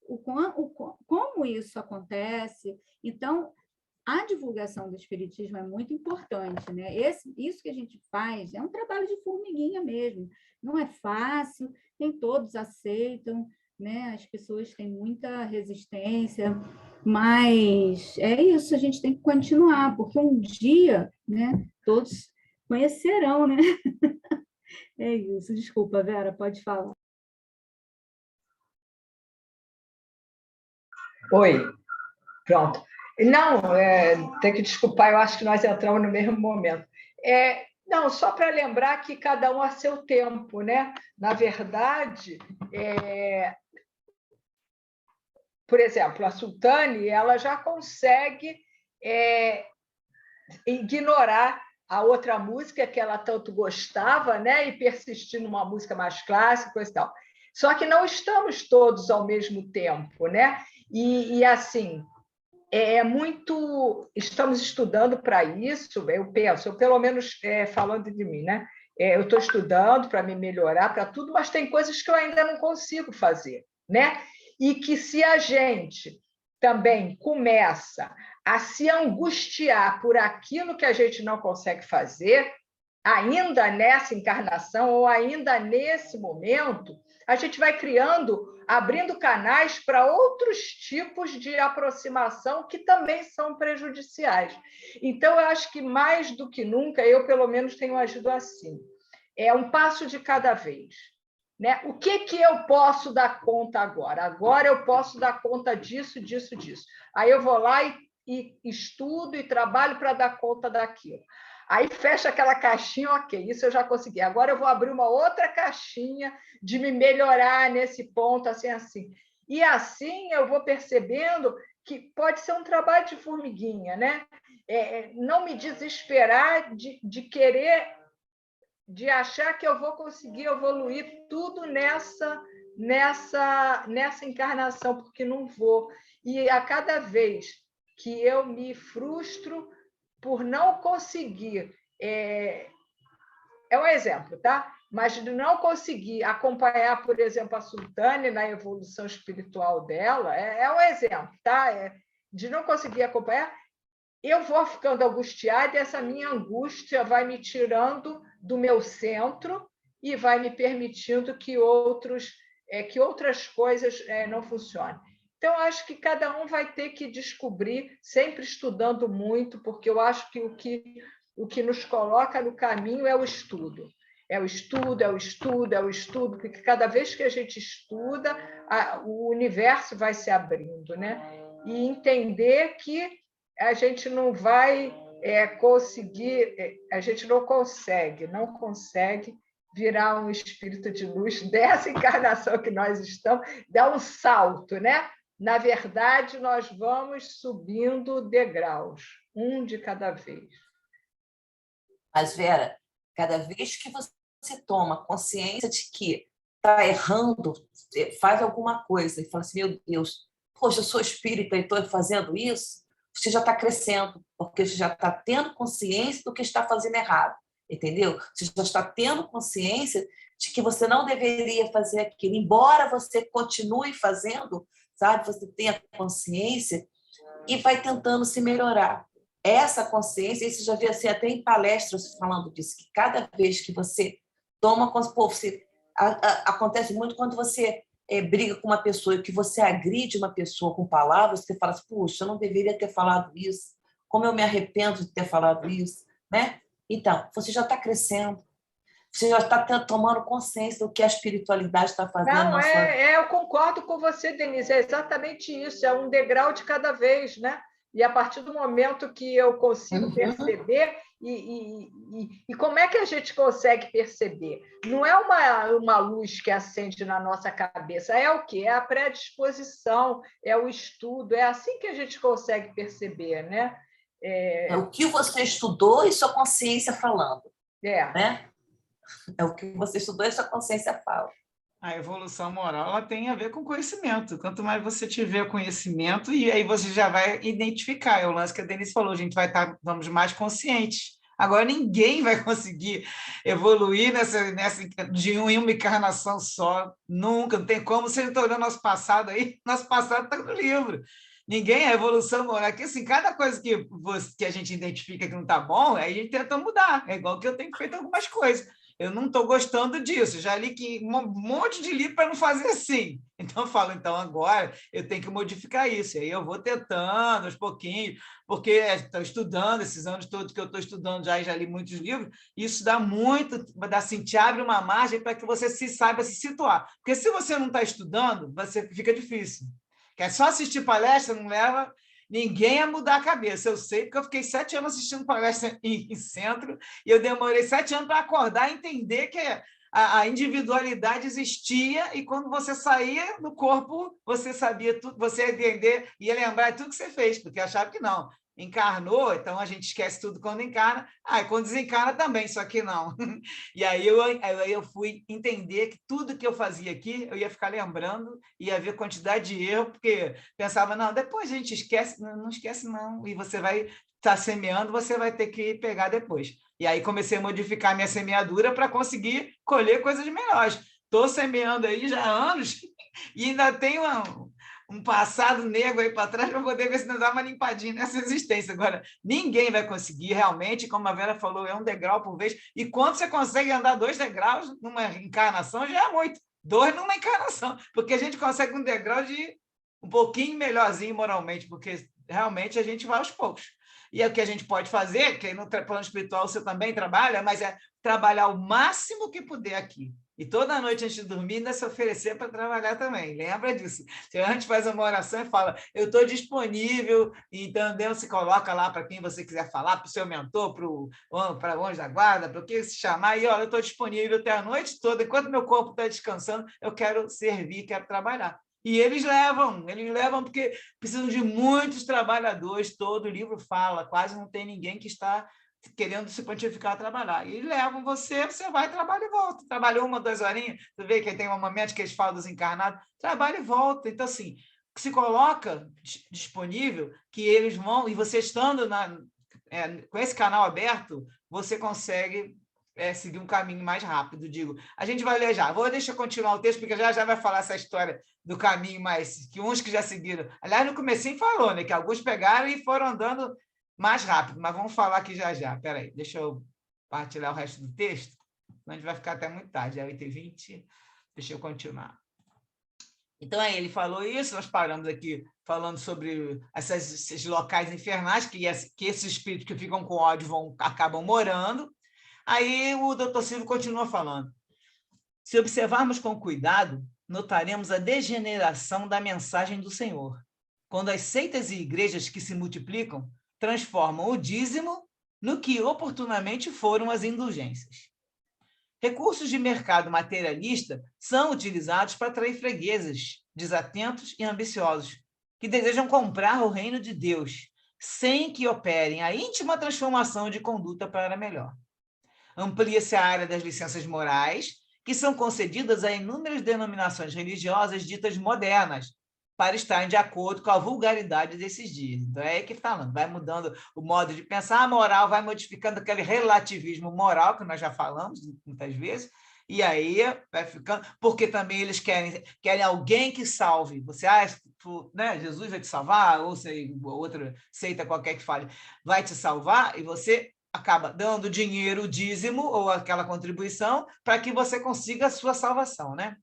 como isso acontece. Então, a divulgação do Espiritismo é muito importante, né? Isso que a gente faz é um trabalho de formiguinha mesmo. Não é fácil, nem todos aceitam, né? As pessoas têm muita resistência, mas é isso, a gente tem que continuar, porque um dia, né, todos conhecerão, né? É isso, desculpa, Vera, pode falar. Oi, pronto. Não, tem que desculpar, eu acho que nós entramos no mesmo momento. Não, só para lembrar que cada um a seu tempo, né? Na verdade, por exemplo, a Sultane, ela já consegue ignorar a outra música que ela tanto gostava, né? E persistir numa música mais clássica e tal. Só que não estamos todos ao mesmo tempo, né? E assim, estamos estudando para isso, eu penso, eu pelo menos falando de mim, né? Eu estou estudando para me melhorar, para tudo, mas tem coisas que eu ainda não consigo fazer, né? E que se a gente também começa a se angustiar por aquilo que a gente não consegue fazer, ainda nessa encarnação ou ainda nesse momento, a gente vai abrindo canais para outros tipos de aproximação que também são prejudiciais. Então, eu acho que mais do que nunca, eu pelo menos tenho agido assim. É um passo de cada vez. Né? O que eu posso dar conta agora? Agora eu posso dar conta disso, disso, disso. Aí eu vou lá e estudo e trabalho para dar conta daquilo. Aí fecha aquela caixinha, ok, isso eu já consegui. Agora eu vou abrir uma outra caixinha de me melhorar nesse ponto, assim, assim. E assim eu vou percebendo que pode ser um trabalho de formiguinha, né? Não me desesperar de querer, de achar que eu vou conseguir evoluir tudo nessa encarnação, porque não vou. E a cada vez que eu me frustro por não conseguir, é um exemplo, tá? Mas de não conseguir acompanhar, por exemplo, a Sultane na evolução espiritual dela, é um exemplo, tá? De não conseguir acompanhar, eu vou ficando angustiada e essa minha angústia vai me tirando do meu centro e vai me permitindo que outras coisas não funcionem. Então, acho que cada um vai ter que descobrir, sempre estudando muito, porque eu acho que o que nos coloca no caminho é o estudo. É o estudo, é o estudo, é o estudo, porque cada vez que a gente estuda, o universo vai se abrindo, né? E entender que a gente não vai conseguir, a gente não consegue virar um espírito de luz dessa encarnação que nós estamos, dar um salto, né? Na verdade, nós vamos subindo degraus, um de cada vez. Mas, Vera, cada vez que você toma consciência de que está errando, faz alguma coisa e fala assim, meu Deus, poxa, eu sou espírita e estou fazendo isso, você já está crescendo, porque você já está tendo consciência do que está fazendo errado, entendeu? Você já está tendo consciência de que você não deveria fazer aquilo, embora você continue fazendo, sabe? Você tenha consciência e vai tentando se melhorar. Essa consciência, isso já vi assim, até em palestras falando disso, que cada vez que você toma consciência, acontece muito quando você briga com uma pessoa e que você agride uma pessoa com palavras, você fala assim, puxa, eu não deveria ter falado isso, como eu me arrependo de ter falado isso, né? Então, você já está crescendo, você já está tomando consciência do que a espiritualidade está fazendo Não, na sua vida. eu concordo com você, Denise, é exatamente isso, é um degrau de cada vez, né? E a partir do momento que eu consigo perceber, e como é que a gente consegue perceber? Não é uma luz que acende na nossa cabeça, é o quê? É a predisposição, é o estudo, é assim que a gente consegue perceber, né? É o que você estudou e sua consciência falando, né? É o que você estudou e sua consciência fala. A evolução moral ela tem a ver com conhecimento. Quanto mais você tiver conhecimento, e aí você já vai identificar. É o lance que a Denise falou, a gente vai estar, vamos mais conscientes. Agora, ninguém vai conseguir evoluir de uma encarnação só, nunca, não tem como. Você está olhando nosso passado aí, nosso passado está no livro. Ninguém, a evolução moral, que assim, cada coisa que a gente identifica que não está bom, aí a gente tenta mudar. É igual que eu tenho feito algumas coisas. Eu não estou gostando disso, já li um monte de livro para não fazer assim. Então, eu falo, então, agora eu tenho que modificar isso. E aí eu vou tentando, aos pouquinhos, porque estou estudando, esses anos todos que eu estou estudando já li muitos livros, isso dá muito, assim, te abre uma margem para que você saiba se situar. Porque se você não está estudando, fica difícil. Que é só assistir palestra, não leva ninguém a mudar a cabeça. Eu sei, porque eu fiquei 7 anos assistindo palestra em centro e eu demorei 7 anos para acordar e entender que a individualidade existia e quando você saía do corpo, você sabia tudo, você ia entender, ia lembrar tudo que você fez, porque eu achava que não. Encarnou, então a gente esquece tudo quando encarna, e quando desencarna também, só que não. E aí eu fui entender que tudo que eu fazia aqui, eu ia ficar lembrando, ia ver quantidade de erro, porque pensava, não, depois a gente esquece, não esquece não, e você vai estar semeando, você vai ter que pegar depois. E aí comecei a modificar minha semeadura para conseguir colher coisas melhores. Estou semeando aí já há anos e ainda tenho um passado negro aí para trás para poder ver se não dá uma limpadinha nessa existência. Agora, ninguém vai conseguir realmente, como a Vera falou, é um degrau por vez. E quando você consegue andar 2 degraus numa encarnação, já é muito. 2 numa encarnação, porque a gente consegue um degrau de um pouquinho melhorzinho moralmente, porque realmente a gente vai aos poucos. E é o que a gente pode fazer, que no plano espiritual você também trabalha, mas é trabalhar o máximo que puder aqui. E toda noite antes de dormir, ainda se oferecer para trabalhar também. Lembra disso? Você antes faz uma oração e fala, eu estou disponível, então Deus se coloca lá para quem você quiser falar, para o seu mentor, para o anjo da guarda, para o que se chamar, e olha, eu estou disponível até a noite toda, enquanto meu corpo está descansando, eu quero servir, quero trabalhar. E eles levam porque precisam de muitos trabalhadores, todo o livro fala, quase não tem ninguém que está querendo se pontificar a trabalhar. E levam você vai, trabalha e volta. Trabalhou 1, 2 horinhas, tu vê que tem um momento que eles falam dos encarnados, trabalha e volta. Então, assim, se coloca disponível que eles vão, e você estando com esse canal aberto, você consegue seguir um caminho mais rápido, digo. A gente vai ler já. Deixa eu continuar o texto, porque já vai falar essa história do caminho mais... que uns que já seguiram... Aliás, no comecinho falou, né? Que alguns pegaram e foram andando mais rápido, mas vamos falar aqui já. Espera aí, deixa eu partilhar o resto do texto, senão a gente vai ficar até muito tarde, é 8h20. Deixa eu continuar. Então, aí ele falou isso, nós paramos aqui falando sobre esses locais infernais, que esses espíritos que ficam com ódio acabam morando. Aí o doutor Silvio continua falando. Se observarmos com cuidado, notaremos a degeneração da mensagem do Senhor, quando as seitas e igrejas que se multiplicam transformam o dízimo no que oportunamente foram as indulgências. Recursos de mercado materialista são utilizados para atrair fregueses, desatentos e ambiciosos, que desejam comprar o reino de Deus, sem que operem a íntima transformação de conduta para melhor. Amplia-se a área das licenças morais, que são concedidas a inúmeras denominações religiosas ditas modernas, para estarem de acordo com a vulgaridade desses dias. Então, é aí que está falando, vai mudando o modo de pensar, a moral vai modificando aquele relativismo moral, que nós já falamos muitas vezes, e aí vai ficando, porque também eles querem alguém que salve. Você, né, Jesus vai te salvar, ou outra seita qualquer que fale, vai te salvar, e você acaba dando dinheiro, o dízimo, ou aquela contribuição, para que você consiga a sua salvação, né?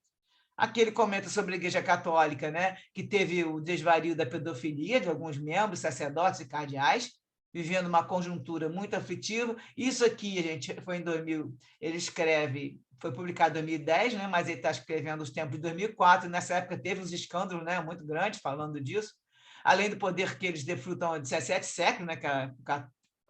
Aqui ele comenta sobre a Igreja Católica, né, que teve o desvario da pedofilia de alguns membros, sacerdotes e cardeais, vivendo uma conjuntura muito aflitiva. Isso aqui, gente, foi em 2000, ele escreve, foi publicado em 2010, né, mas ele está escrevendo os tempos de 2004, e nessa época teve uns escândalos, né, muito grandes falando disso, além do poder que eles desfrutam de 17 séculos, né, que a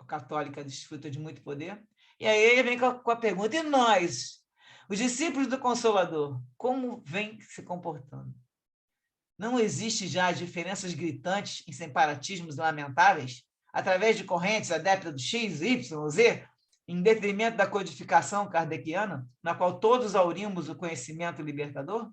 católica desfruta de muito poder. E aí ele vem com a pergunta, e nós, os discípulos do Consolador, como vem se comportando? Não existe já diferenças gritantes em separatismos lamentáveis, através de correntes adeptas do X, Y, Z, em detrimento da codificação kardeciana, na qual todos aurimos o conhecimento libertador?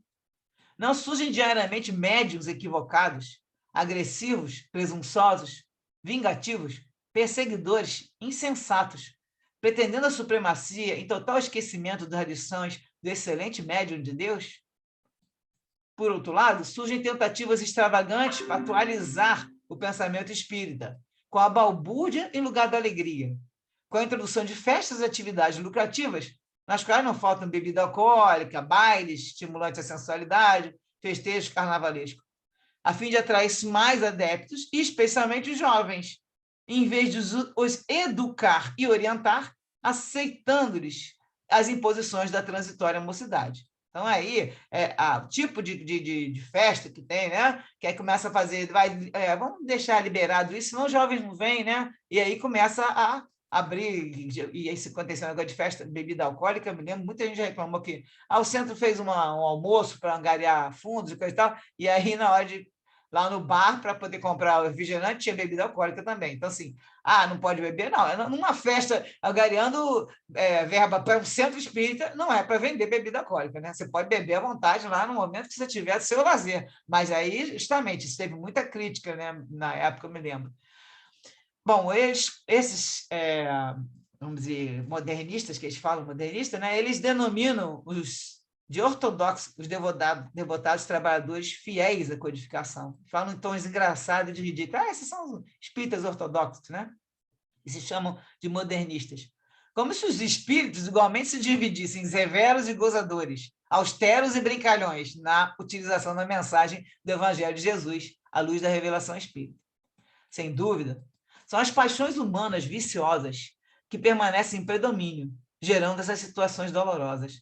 Não surgem diariamente médiuns equivocados, agressivos, presunçosos, vingativos, perseguidores, insensatos, pretendendo a supremacia em total esquecimento das lições do excelente médium de Deus? Por outro lado, surgem tentativas extravagantes para atualizar o pensamento espírita, com a balbúrdia em lugar da alegria, com a introdução de festas e atividades lucrativas, nas quais não faltam bebida alcoólica, bailes estimulantes à sensualidade, festejos carnavalescos, a fim de atrair mais adeptos, e especialmente os jovens, em vez de os educar e orientar, aceitando-lhes as imposições da transitória mocidade. Então, aí, o tipo de festa que tem, né? Que aí começa a fazer, vamos deixar liberado isso, senão os jovens não vêm, né? E aí começa a abrir, e aí se aconteceu um negócio de festa, bebida alcoólica, eu me lembro, muita gente reclamou que o centro fez um almoço para angariar fundos e coisa e tal, e aí na hora de lá no bar, para poder comprar o refrigerante, tinha bebida alcoólica também. Então, assim, não pode beber? Não. Numa festa, angariando verba para o centro espírita, não é para vender bebida alcoólica, né? Você pode beber à vontade lá no momento que você tiver seu lazer. Mas aí, justamente, isso teve muita crítica, né? Na época, eu me lembro. Bom, esses vamos dizer, modernistas, que eles falam modernistas, né? Eles denominam os de ortodoxos, os devotados trabalhadores fiéis à codificação. Falam em tons engraçados de ridículo. Esses são os espíritas ortodoxos, né? E se chamam de modernistas. Como se os espíritos igualmente se dividissem em severos e gozadores, austeros e brincalhões na utilização da mensagem do Evangelho de Jesus, à luz da revelação espírita. Sem dúvida, são as paixões humanas viciosas que permanecem em predomínio, gerando essas situações dolorosas.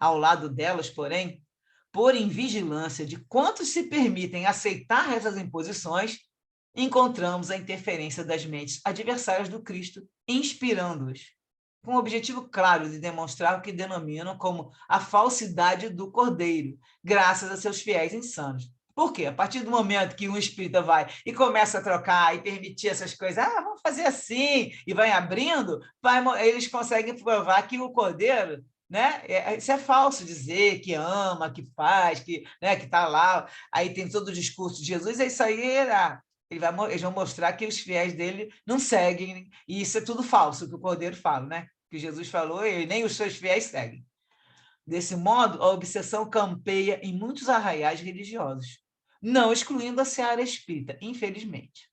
Ao lado delas, porém, pôr em vigilância de quantos se permitem aceitar essas imposições, encontramos a interferência das mentes adversárias do Cristo, inspirando-os, com o objetivo claro de demonstrar o que denominam como a falsidade do cordeiro, graças a seus fiéis insanos. Por quê? A partir do momento que um espírita vai e começa a trocar e permitir essas coisas, vamos fazer assim, e vai abrindo, eles conseguem provar que o cordeiro, né? Isso é falso dizer que ama, que faz, que está lá, aí tem todo o discurso de Jesus, isso aí eles vão mostrar que os fiéis dele não seguem, e isso é tudo falso, o que o Cordeiro fala, né? Que Jesus falou, e nem os seus fiéis seguem. Desse modo, a obsessão campeia em muitos arraiais religiosos, não excluindo a seara espírita, infelizmente.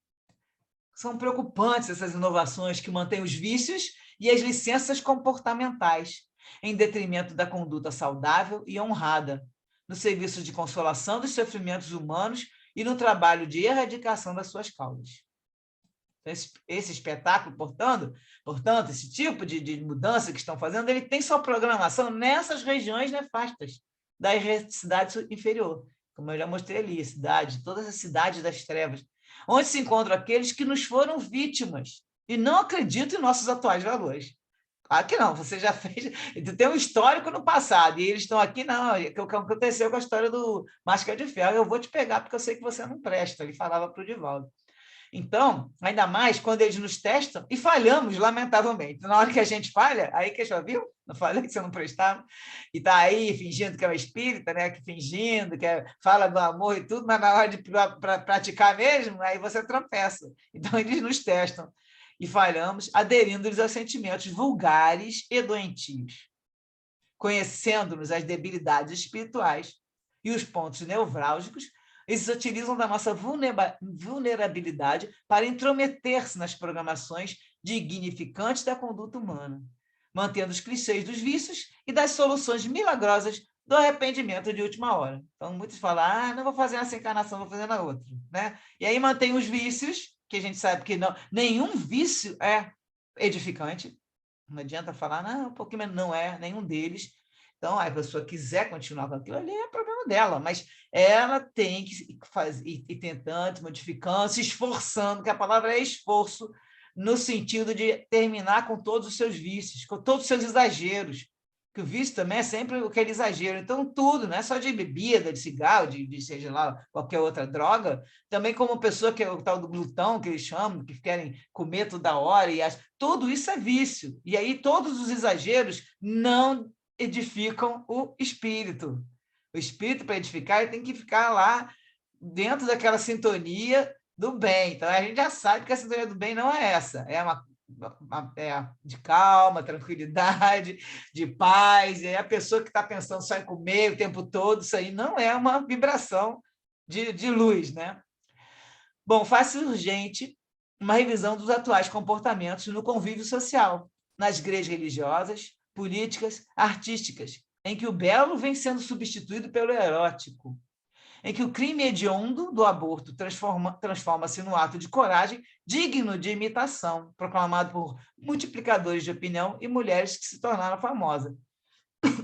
São preocupantes essas inovações que mantêm os vícios e as licenças comportamentais, em detrimento da conduta saudável e honrada, no serviço de consolação dos sofrimentos humanos e no trabalho de erradicação das suas causas. Esse espetáculo, portanto, esse tipo de mudança que estão fazendo, ele tem sua programação nessas regiões nefastas da cidade inferior, como eu já mostrei ali, todas as cidades das trevas, onde se encontram aqueles que nos foram vítimas e não acreditam em nossos atuais valores. Claro que não, você já fez, tem um histórico no passado, e eles estão aqui, não, o que aconteceu com a história do Máscara de Ferro, eu vou te pegar porque eu sei que você não presta, ele falava para o Divaldo. Então, ainda mais quando eles nos testam e falhamos, lamentavelmente. Na hora que a gente falha, aí que já viu? Não falei que você não prestava? E está aí fingindo que é uma espírita, né? Fingindo que fala do amor e tudo, mas na hora de praticar mesmo, aí você tropeça. Então, eles nos testam e falhamos, aderindo-lhes aos sentimentos vulgares e doentios, conhecendo-nos as debilidades espirituais e os pontos nevrálgicos. Eles utilizam da nossa vulnerabilidade para intrometer-se nas programações dignificantes da conduta humana, mantendo os clichês dos vícios e das soluções milagrosas do arrependimento de última hora. Então, muitos falam, não vou fazer nessa encarnação, vou fazer na outra. Né? E aí mantém os vícios, que a gente sabe que não, nenhum vício é edificante. Não adianta falar, não, um pouquinho, mas não é, nenhum deles. Então, a pessoa quiser continuar com aquilo ali, é problema dela, mas ela tem que fazer, ir tentando, modificando, se esforçando, que a palavra é esforço, no sentido de terminar com todos os seus vícios, com todos os seus exageros, que o vício também é sempre aquele exagero. Então, tudo, não é só de bebida, de cigarro, de seja lá, qualquer outra droga, também como pessoa que é o tal do glutão, que eles chamam, que querem comer toda hora, tudo isso é vício. E aí todos os exageros não edificam o espírito. O espírito, para edificar, ele tem que ficar lá dentro daquela sintonia do bem. Então, a gente já sabe que a sintonia do bem não é essa. É de calma, tranquilidade, de paz. É a pessoa que está pensando só em comer o tempo todo. Isso aí não é uma vibração de luz, né? Bom, faz-se urgente uma revisão dos atuais comportamentos no convívio social, nas igrejas religiosas, políticas, artísticas, em que o belo vem sendo substituído pelo erótico, em que o crime hediondo do aborto transforma-se num ato de coragem digno de imitação, proclamado por multiplicadores de opinião e mulheres que se tornaram famosas.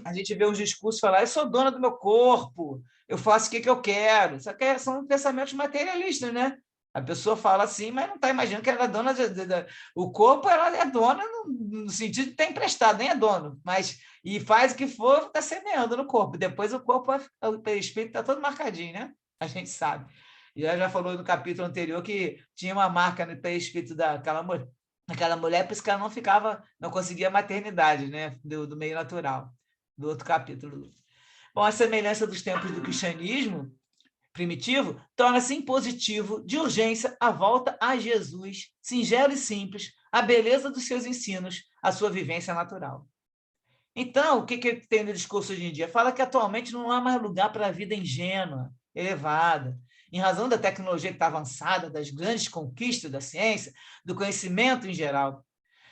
A gente vê os discursos falar, eu sou dona do meu corpo, eu faço o que eu quero. Só que são pensamentos materialistas, né? A pessoa fala assim, mas não está imaginando que ela é dona o corpo, ela é dona no sentido de ter emprestado, nem é dono, mas e faz o que for, está semeando no corpo. Depois o corpo, o perispírito está todo marcadinho, né? A gente sabe. E ela já falou no capítulo anterior que tinha uma marca no perispírito daquela mulher, por isso que ela não conseguia a maternidade, né? Do meio natural, do outro capítulo. Bom, a semelhança dos tempos do cristianismo primitivo, torna-se impositivo de urgência a volta a Jesus, singelo e simples, a beleza dos seus ensinos, a sua vivência natural. Então, o que tem no discurso hoje em dia? Fala que atualmente não há mais lugar para a vida ingênua, elevada, em razão da tecnologia que está avançada, das grandes conquistas da ciência, do conhecimento em geral.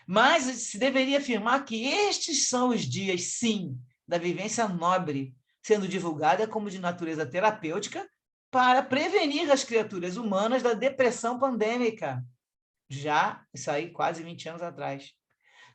Mas se deveria afirmar que estes são os dias, sim, da vivência nobre, sendo divulgada como de natureza terapêutica, para prevenir as criaturas humanas da depressão pandêmica, já, isso aí, quase 20 anos atrás,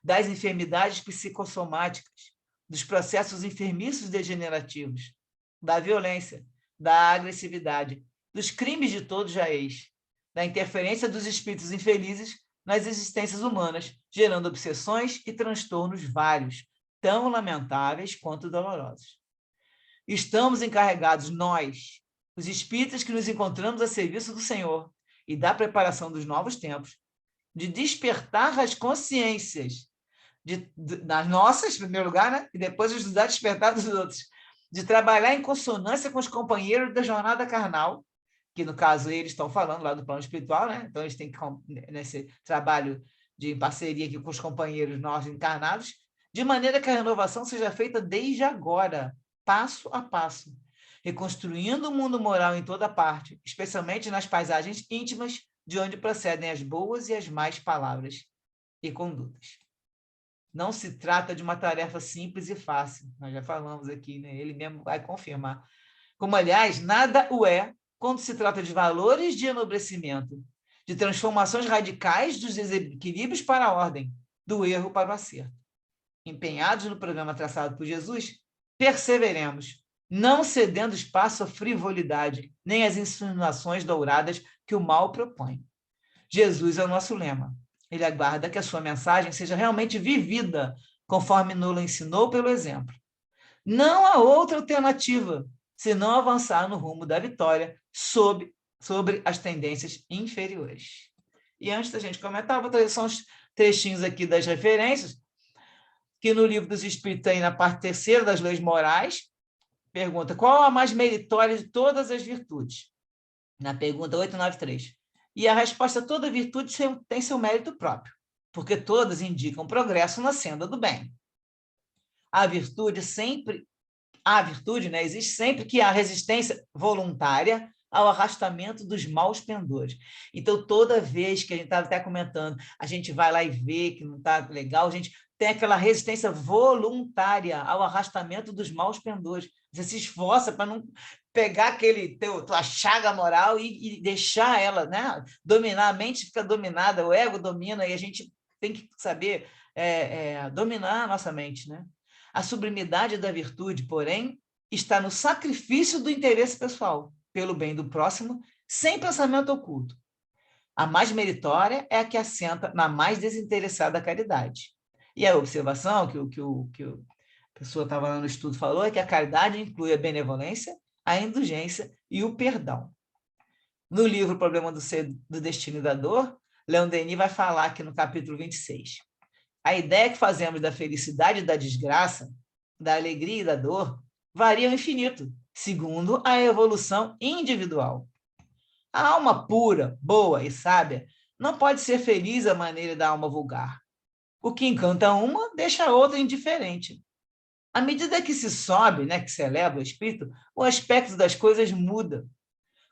das enfermidades psicossomáticas, dos processos enfermiços degenerativos, da violência, da agressividade, dos crimes de todos já eis, da interferência dos espíritos infelizes nas existências humanas, gerando obsessões e transtornos vários, tão lamentáveis quanto dolorosos. Estamos encarregados, nós, os espíritas que nos encontramos a serviço do Senhor e da preparação dos novos tempos, de despertar as consciências das nossas, em primeiro lugar, né? E depois ajudar a despertar dos outros, de trabalhar em consonância com os companheiros da jornada carnal, que no caso eles estão falando lá do plano espiritual, né? Então eles têm que, nesse trabalho de parceria aqui com os companheiros nossos encarnados, de maneira que a renovação seja feita desde agora, passo a passo, reconstruindo o mundo moral em toda parte, especialmente nas paisagens íntimas de onde procedem as boas e as más palavras e condutas. Não se trata de uma tarefa simples e fácil, nós já falamos aqui, né? Ele mesmo vai confirmar. como, aliás, nada o é quando se trata de valores de enobrecimento, de transformações radicais dos desequilíbrios para a ordem, do erro para o acerto. Empenhados no programa traçado por Jesus, perseveremos, não cedendo espaço à frivolidade, nem às insinuações douradas que o mal propõe. Jesus é o nosso lema. Ele aguarda que a sua mensagem seja realmente vivida, conforme Nula ensinou pelo exemplo. Não há outra alternativa, senão avançar no rumo da vitória sobre as tendências inferiores. E antes da gente comentar, vou trazer só uns trechinhos aqui das referências, que no Livro dos Espíritos tem na parte terceira das leis morais, pergunta, qual a mais meritória de todas as virtudes? Na pergunta 893. E a resposta, toda virtude tem seu mérito próprio, porque todas indicam progresso na senda do bem. A virtude, né, existe sempre que há resistência voluntária ao arrastamento dos maus pendores. Então, toda vez que a gente estava até comentando, a gente vai lá e vê que não está legal, a gente tem aquela resistência voluntária ao arrastamento dos maus pendores. Você se esforça para não pegar tua chaga moral e deixar ela, né, dominar. A mente fica dominada, o ego domina, e a gente tem que saber dominar a nossa mente, né? A sublimidade da virtude, porém, está no sacrifício do interesse pessoal, pelo bem do próximo, sem pensamento oculto. A mais meritória é a que assenta na mais desinteressada caridade. E a observação que a pessoa estava lá no estudo falou é que a caridade inclui a benevolência, a indulgência e o perdão. No livro O Problema do Destino e da Dor, Leon Denis vai falar aqui no capítulo 26. A ideia que fazemos da felicidade e da desgraça, da alegria e da dor, varia ao infinito, segundo a evolução individual. A alma pura, boa e sábia não pode ser feliz à maneira da alma vulgar. O que encanta uma deixa a outra indiferente. À medida que se sobe, né, que se eleva o espírito, o aspecto das coisas muda.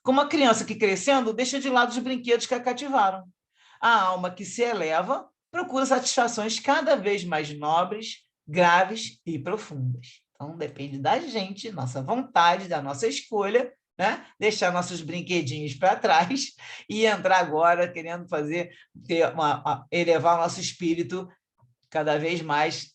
Como a criança que, crescendo, deixa de lado os brinquedos que a cativaram. A alma que se eleva procura satisfações cada vez mais nobres, graves e profundas. Então, depende da gente, nossa vontade, da nossa escolha, né? Deixar nossos brinquedinhos para trás e entrar agora querendo elevar o nosso espírito cada vez mais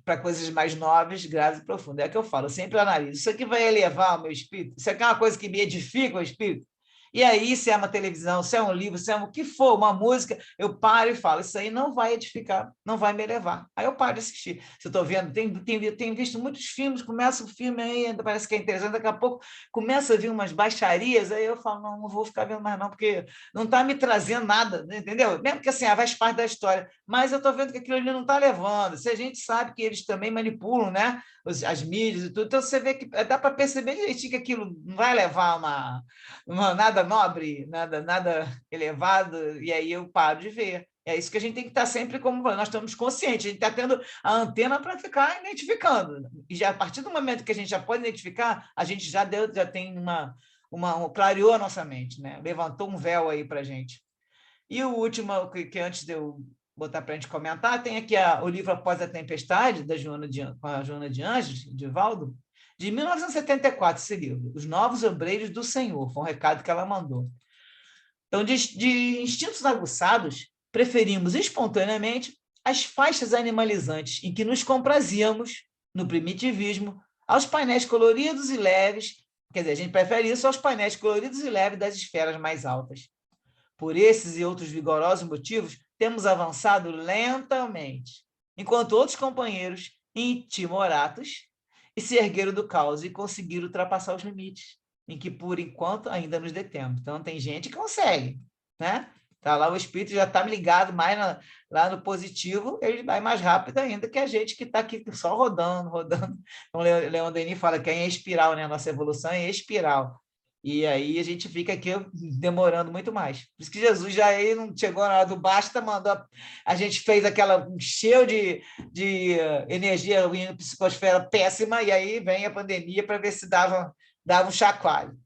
para coisas mais nobres, graves e profundas. É o que eu falo, eu sempre analiso. Isso aqui vai elevar o meu espírito? Isso aqui é uma coisa que me edifica o espírito? E aí, se é uma televisão, se é um livro, se é o que for, uma música, eu paro e falo, isso aí não vai edificar, não vai me elevar. Aí eu paro de assistir. Se eu estou vendo, tenho visto muitos filmes, começa o filme aí, ainda parece que é interessante, daqui a pouco começa a vir umas baixarias, aí eu falo, não vou ficar vendo mais não, porque não está me trazendo nada, entendeu? Mesmo que assim, faz parte da história, mas eu estou vendo que aquilo ali não está levando. Se a gente sabe que eles também manipulam, né, as mídias e tudo, então você vê que dá para perceber direitinho que aquilo não vai levar nada nobre, nada elevado, e aí eu paro de ver. É isso que a gente tem que estar sempre como nós estamos conscientes, a gente está tendo a antena para ficar identificando. E já a partir do momento que a gente já pode identificar, a gente já tem clareou a nossa mente, né? Levantou um véu aí para a gente. E o último, que antes de eu botar para a gente comentar, tem aqui o livro Após a Tempestade, com a Joana de Anjos, de Valdo, de 1974, esse livro, Os Novos Obreiros do Senhor, foi um recado que ela mandou. Então, de instintos aguçados, preferimos espontaneamente as faixas animalizantes em que nos comprazíamos, no primitivismo, aos painéis coloridos e leves, quer dizer, a gente prefere isso aos painéis coloridos e leves das esferas mais altas. Por esses e outros vigorosos motivos, temos avançado lentamente, enquanto outros companheiros intimoratos e se ergueram do caos e conseguiram ultrapassar os limites, em que, por enquanto, ainda nos detemos. Então, tem gente que consegue, né? Tá lá, o espírito já está ligado mais lá no positivo, ele vai mais rápido ainda que a gente que está aqui só rodando. Então, Leon Denis fala que é em espiral, né? A nossa evolução é em espiral. E aí a gente fica aqui demorando muito mais. Por isso que Jesus já aí não chegou na hora do basta, mandou. A gente fez cheio de energia em psicosfera péssima, e aí vem a pandemia para ver se dava um chacoalho.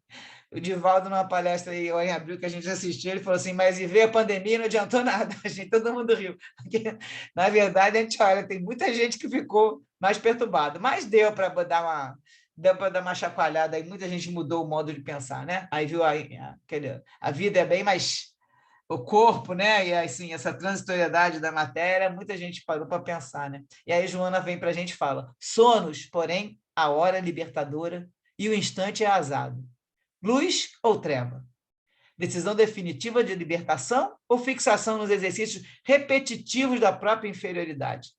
O Divaldo, numa palestra aí, em abril, que a gente assistiu, ele falou assim, mas e ver a pandemia não adiantou nada, todo mundo riu. Porque, na verdade, a gente olha, tem muita gente que ficou mais perturbada, mas deu para dar deu para dar uma chacoalhada, aí muita gente mudou o modo de pensar, né? Aí viu a vida é bem mais o corpo, né? E assim, essa transitoriedade da matéria, muita gente parou para pensar, né? E aí Joana vem para a gente e fala: sonos, porém, a hora é libertadora e o instante é azado. Luz ou treva? Decisão definitiva de libertação ou fixação nos exercícios repetitivos da própria inferioridade?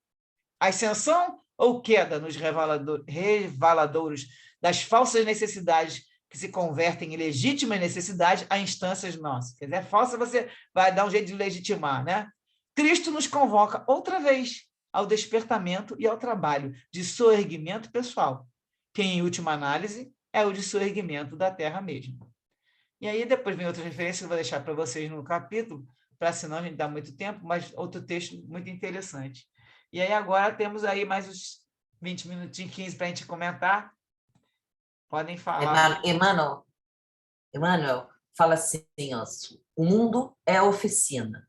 Ascensão ou queda nos revaladouros das falsas necessidades que se convertem em legítimas necessidades a instâncias nossas? Quer dizer, falsa você vai dar um jeito de legitimar, né? Cristo nos convoca outra vez ao despertamento e ao trabalho de soerguimento pessoal, que, em última análise, é o de soerguimento da terra mesma. E aí depois vem outra referência que eu vou deixar para vocês no capítulo, para senão a gente dá muito tempo, mas outro texto muito interessante. E aí agora temos aí mais uns 20 minutinhos, 15 para a gente comentar. Podem falar. Emmanuel fala assim, ó, o mundo é a oficina,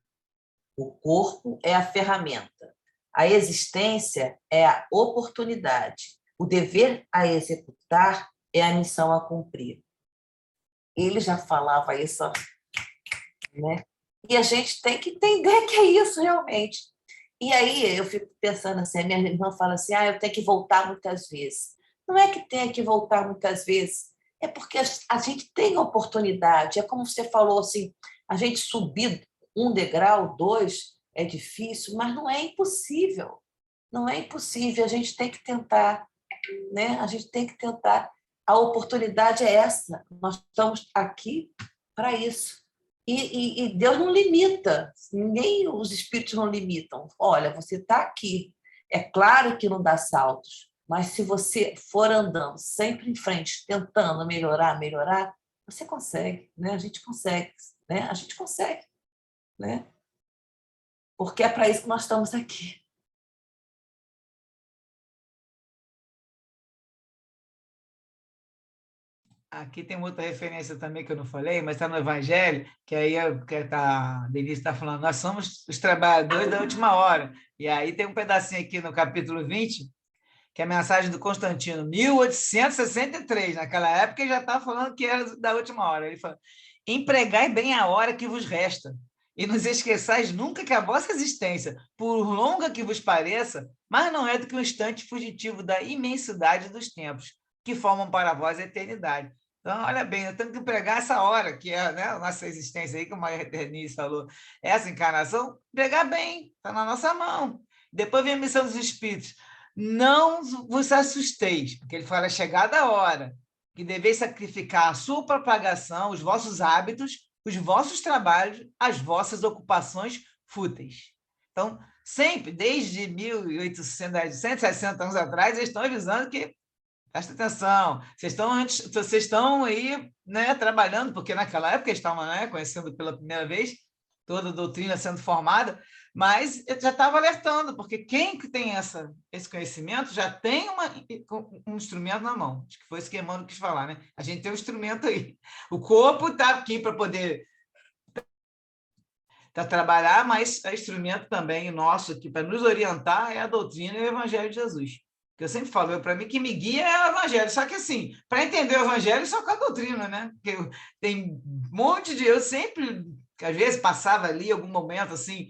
o corpo é a ferramenta, a existência é a oportunidade, o dever a executar é a missão a cumprir. Ele já falava isso, né? E a gente tem que entender que é isso realmente. E aí eu fico pensando assim, a minha irmã fala assim, eu tenho que voltar muitas vezes. Não é que tenha que voltar muitas vezes, é porque a gente tem oportunidade. É como você falou assim, a gente subir 1 degrau, 2, é difícil, mas não é impossível. Não é impossível, a gente tem que tentar, né? A gente tem que tentar. A oportunidade é essa, nós estamos aqui para isso. E Deus não limita, nem os espíritos não limitam. Olha, você está aqui. É claro que não dá saltos, mas se você for andando sempre em frente, tentando melhorar, você consegue, né? A gente consegue, né? A gente consegue, né? Porque é para isso que nós estamos aqui. Aqui tem outra referência também que eu não falei, mas está no Evangelho, que aí a Denise está falando, nós somos os trabalhadores da última hora. E aí tem um pedacinho aqui no capítulo 20, que é a mensagem do Constantino, 1863. Naquela época ele já estava falando que era da última hora. Ele fala, empregai bem a hora que vos resta, e não esqueçais nunca que a vossa existência, por longa que vos pareça, mas não é do que um instante fugitivo da imensidade dos tempos, que formam para vós a eternidade. Então, olha bem, eu tenho que empregar essa hora, que é, né, a nossa existência aí, como a Denise falou, essa encarnação, empregar bem, está na nossa mão. Depois vem a missão dos espíritos. Não vos assusteis, porque ele fala, chegada a hora, que deveis sacrificar a sua propagação, os vossos hábitos, os vossos trabalhos, as vossas ocupações fúteis. Então, sempre, desde 1800, 160 anos atrás, eles estão avisando que, presta atenção, vocês estão aí, né, trabalhando, porque naquela época eles estavam, né, conhecendo pela primeira vez toda a doutrina sendo formada, mas eu já estava alertando, porque quem que tem esse conhecimento já tem um instrumento na mão. Acho que foi isso que Emmanuel quis falar, né? A gente tem um instrumento aí. O corpo está aqui para poder trabalhar, mas o instrumento também nosso aqui para nos orientar é a doutrina e o Evangelho de Jesus. Que eu sempre falo, para mim, que me guia é o Evangelho. Só que, assim, para entender o Evangelho, só com a doutrina, né? Porque tem um monte de... Eu sempre, às vezes, passava ali algum momento, assim,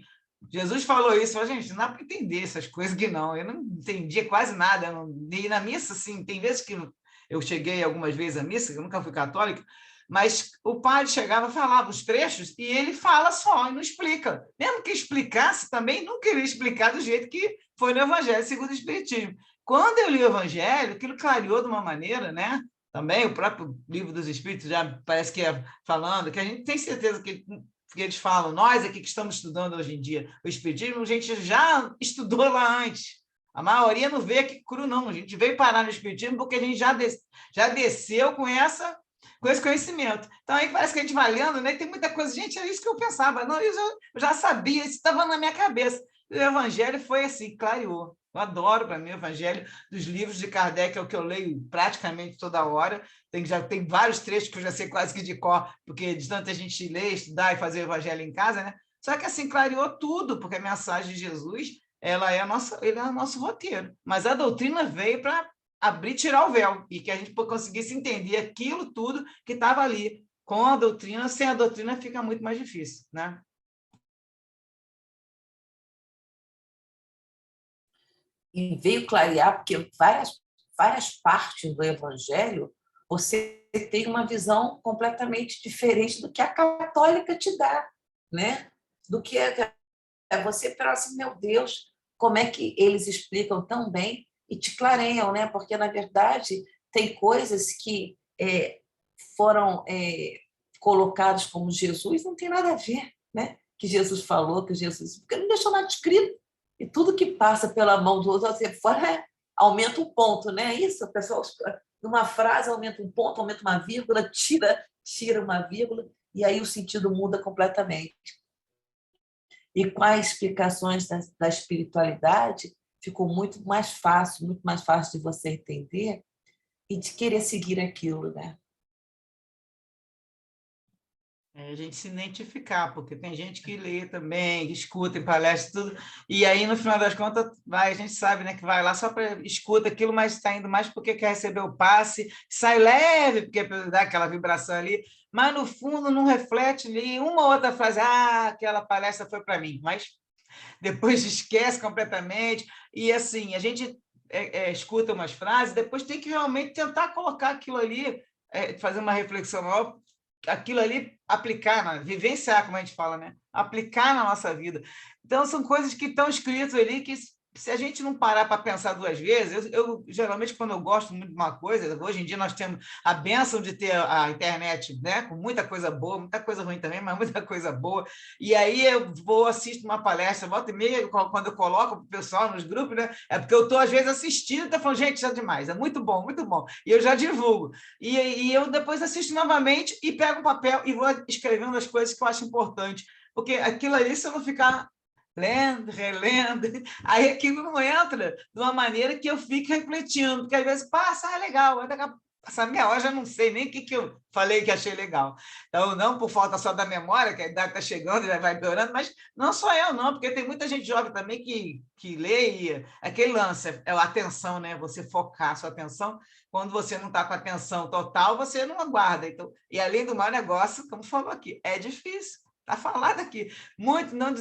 Jesus falou isso, eu falei, gente, não dá para entender essas coisas que não. Eu não entendia quase nada. E na missa, assim, tem vezes que eu cheguei algumas vezes à missa, eu nunca fui católica, mas o padre chegava, falava os trechos, e ele fala só, e não explica. Mesmo que explicasse, também não queria explicar do jeito que foi no Evangelho segundo o Espiritismo. Quando eu li o Evangelho, aquilo clareou de uma maneira, né? Também o próprio Livro dos Espíritos já parece que é falando, que a gente tem certeza que eles falam, nós aqui que estamos estudando hoje em dia o Espiritismo, a gente já estudou lá antes. A maioria não veio aqui cru, não. A gente veio parar no Espiritismo porque a gente já desceu com esse conhecimento. Então, aí parece que a gente vai lendo, né? E tem muita coisa. Gente, é isso que eu pensava. Não, eu já sabia, isso estava na minha cabeça. E o Evangelho foi assim, clareou. Eu adoro, para mim, o Evangelho dos livros de Kardec, é o que eu leio praticamente toda hora. Já tem vários trechos que eu já sei quase que de cor, porque de tanta gente ler, estudar e fazer o Evangelho em casa, né? Só que assim, clareou tudo, porque a mensagem de Jesus, ele é o nosso roteiro. Mas a doutrina veio para abrir, tirar o véu, e que a gente conseguisse entender aquilo tudo que estava ali. Com a doutrina, sem a doutrina fica muito mais difícil, né? E veio clarear, porque várias partes do Evangelho você tem uma visão completamente diferente do que a católica te dá, né? Do que você pensa assim, meu Deus, como é que eles explicam tão bem e te clareiam, né? Porque, na verdade, tem coisas que foram colocadas como Jesus, não tem nada a ver, né? Que Jesus falou, que Jesus... Porque não deixou nada escrito. E tudo que passa pela mão do outro, assim, fora, aumenta um ponto, né? Isso, o pessoal, numa frase, aumenta um ponto, aumenta uma vírgula, tira uma vírgula, e aí o sentido muda completamente. E com as explicações da espiritualidade, ficou muito mais fácil de você entender e de querer seguir aquilo, né? A gente se identificar, porque tem gente que lê também, que escuta em palestra, tudo, e aí, no final das contas, a gente sabe, né, que vai lá só para escuta aquilo, mas está indo mais porque quer receber o passe, sai leve, porque dá aquela vibração ali, mas, no fundo, não reflete ali uma ou outra frase, aquela palestra foi para mim, mas depois esquece completamente, e assim, a gente escuta umas frases, depois tem que realmente tentar colocar aquilo ali, fazer uma reflexão, aquilo ali aplicar, vivenciar, como a gente fala, né? Aplicar na nossa vida. Então, são coisas que estão escritas ali que, se a gente não parar para pensar duas vezes, eu geralmente, quando eu gosto muito de uma coisa, hoje em dia nós temos a bênção de ter a internet, né? Com muita coisa boa, muita coisa ruim também, mas muita coisa boa. E aí eu vou, assisto uma palestra, volta e meia, quando eu coloco para o pessoal nos grupos, né? É porque eu estou, às vezes, assistindo e estou falando, gente, isso é demais, é muito bom, muito bom. E eu já divulgo. E eu depois assisto novamente e pego o papel e vou escrevendo as coisas que eu acho importante. Porque aquilo ali, se eu não ficar lendo, relendo, aí aquilo não entra de uma maneira que eu fique refletindo, porque às vezes passa, legal, essa meia hora já não sei nem o que eu falei que achei legal. Então, não por falta só da memória, que a idade está chegando, já vai piorando, mas não só eu, não, porque tem muita gente jovem também que lê e aquele lance, é a atenção, né? Você focar a sua atenção. Quando você não está com atenção total, você não aguarda. Então, e além do mau negócio, como falou aqui, é difícil. Está falado aqui. Muito, não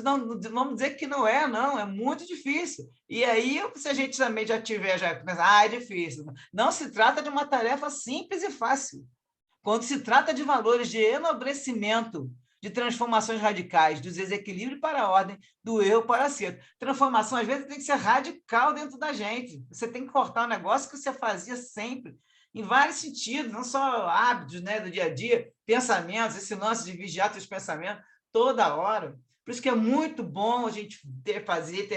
vamos dizer que não, é muito difícil. E aí, se a gente também já pensa, é difícil. Não se trata de uma tarefa simples e fácil. Quando se trata de valores de enobrecimento, de transformações radicais, do desequilíbrio para a ordem, do eu para o acerto. Transformação, às vezes, tem que ser radical dentro da gente. Você tem que cortar um negócio que você fazia sempre, em vários sentidos, não só hábitos, né, do dia a dia, pensamentos, esse lance de vigiar seus pensamentos toda hora. Por isso que é muito bom a gente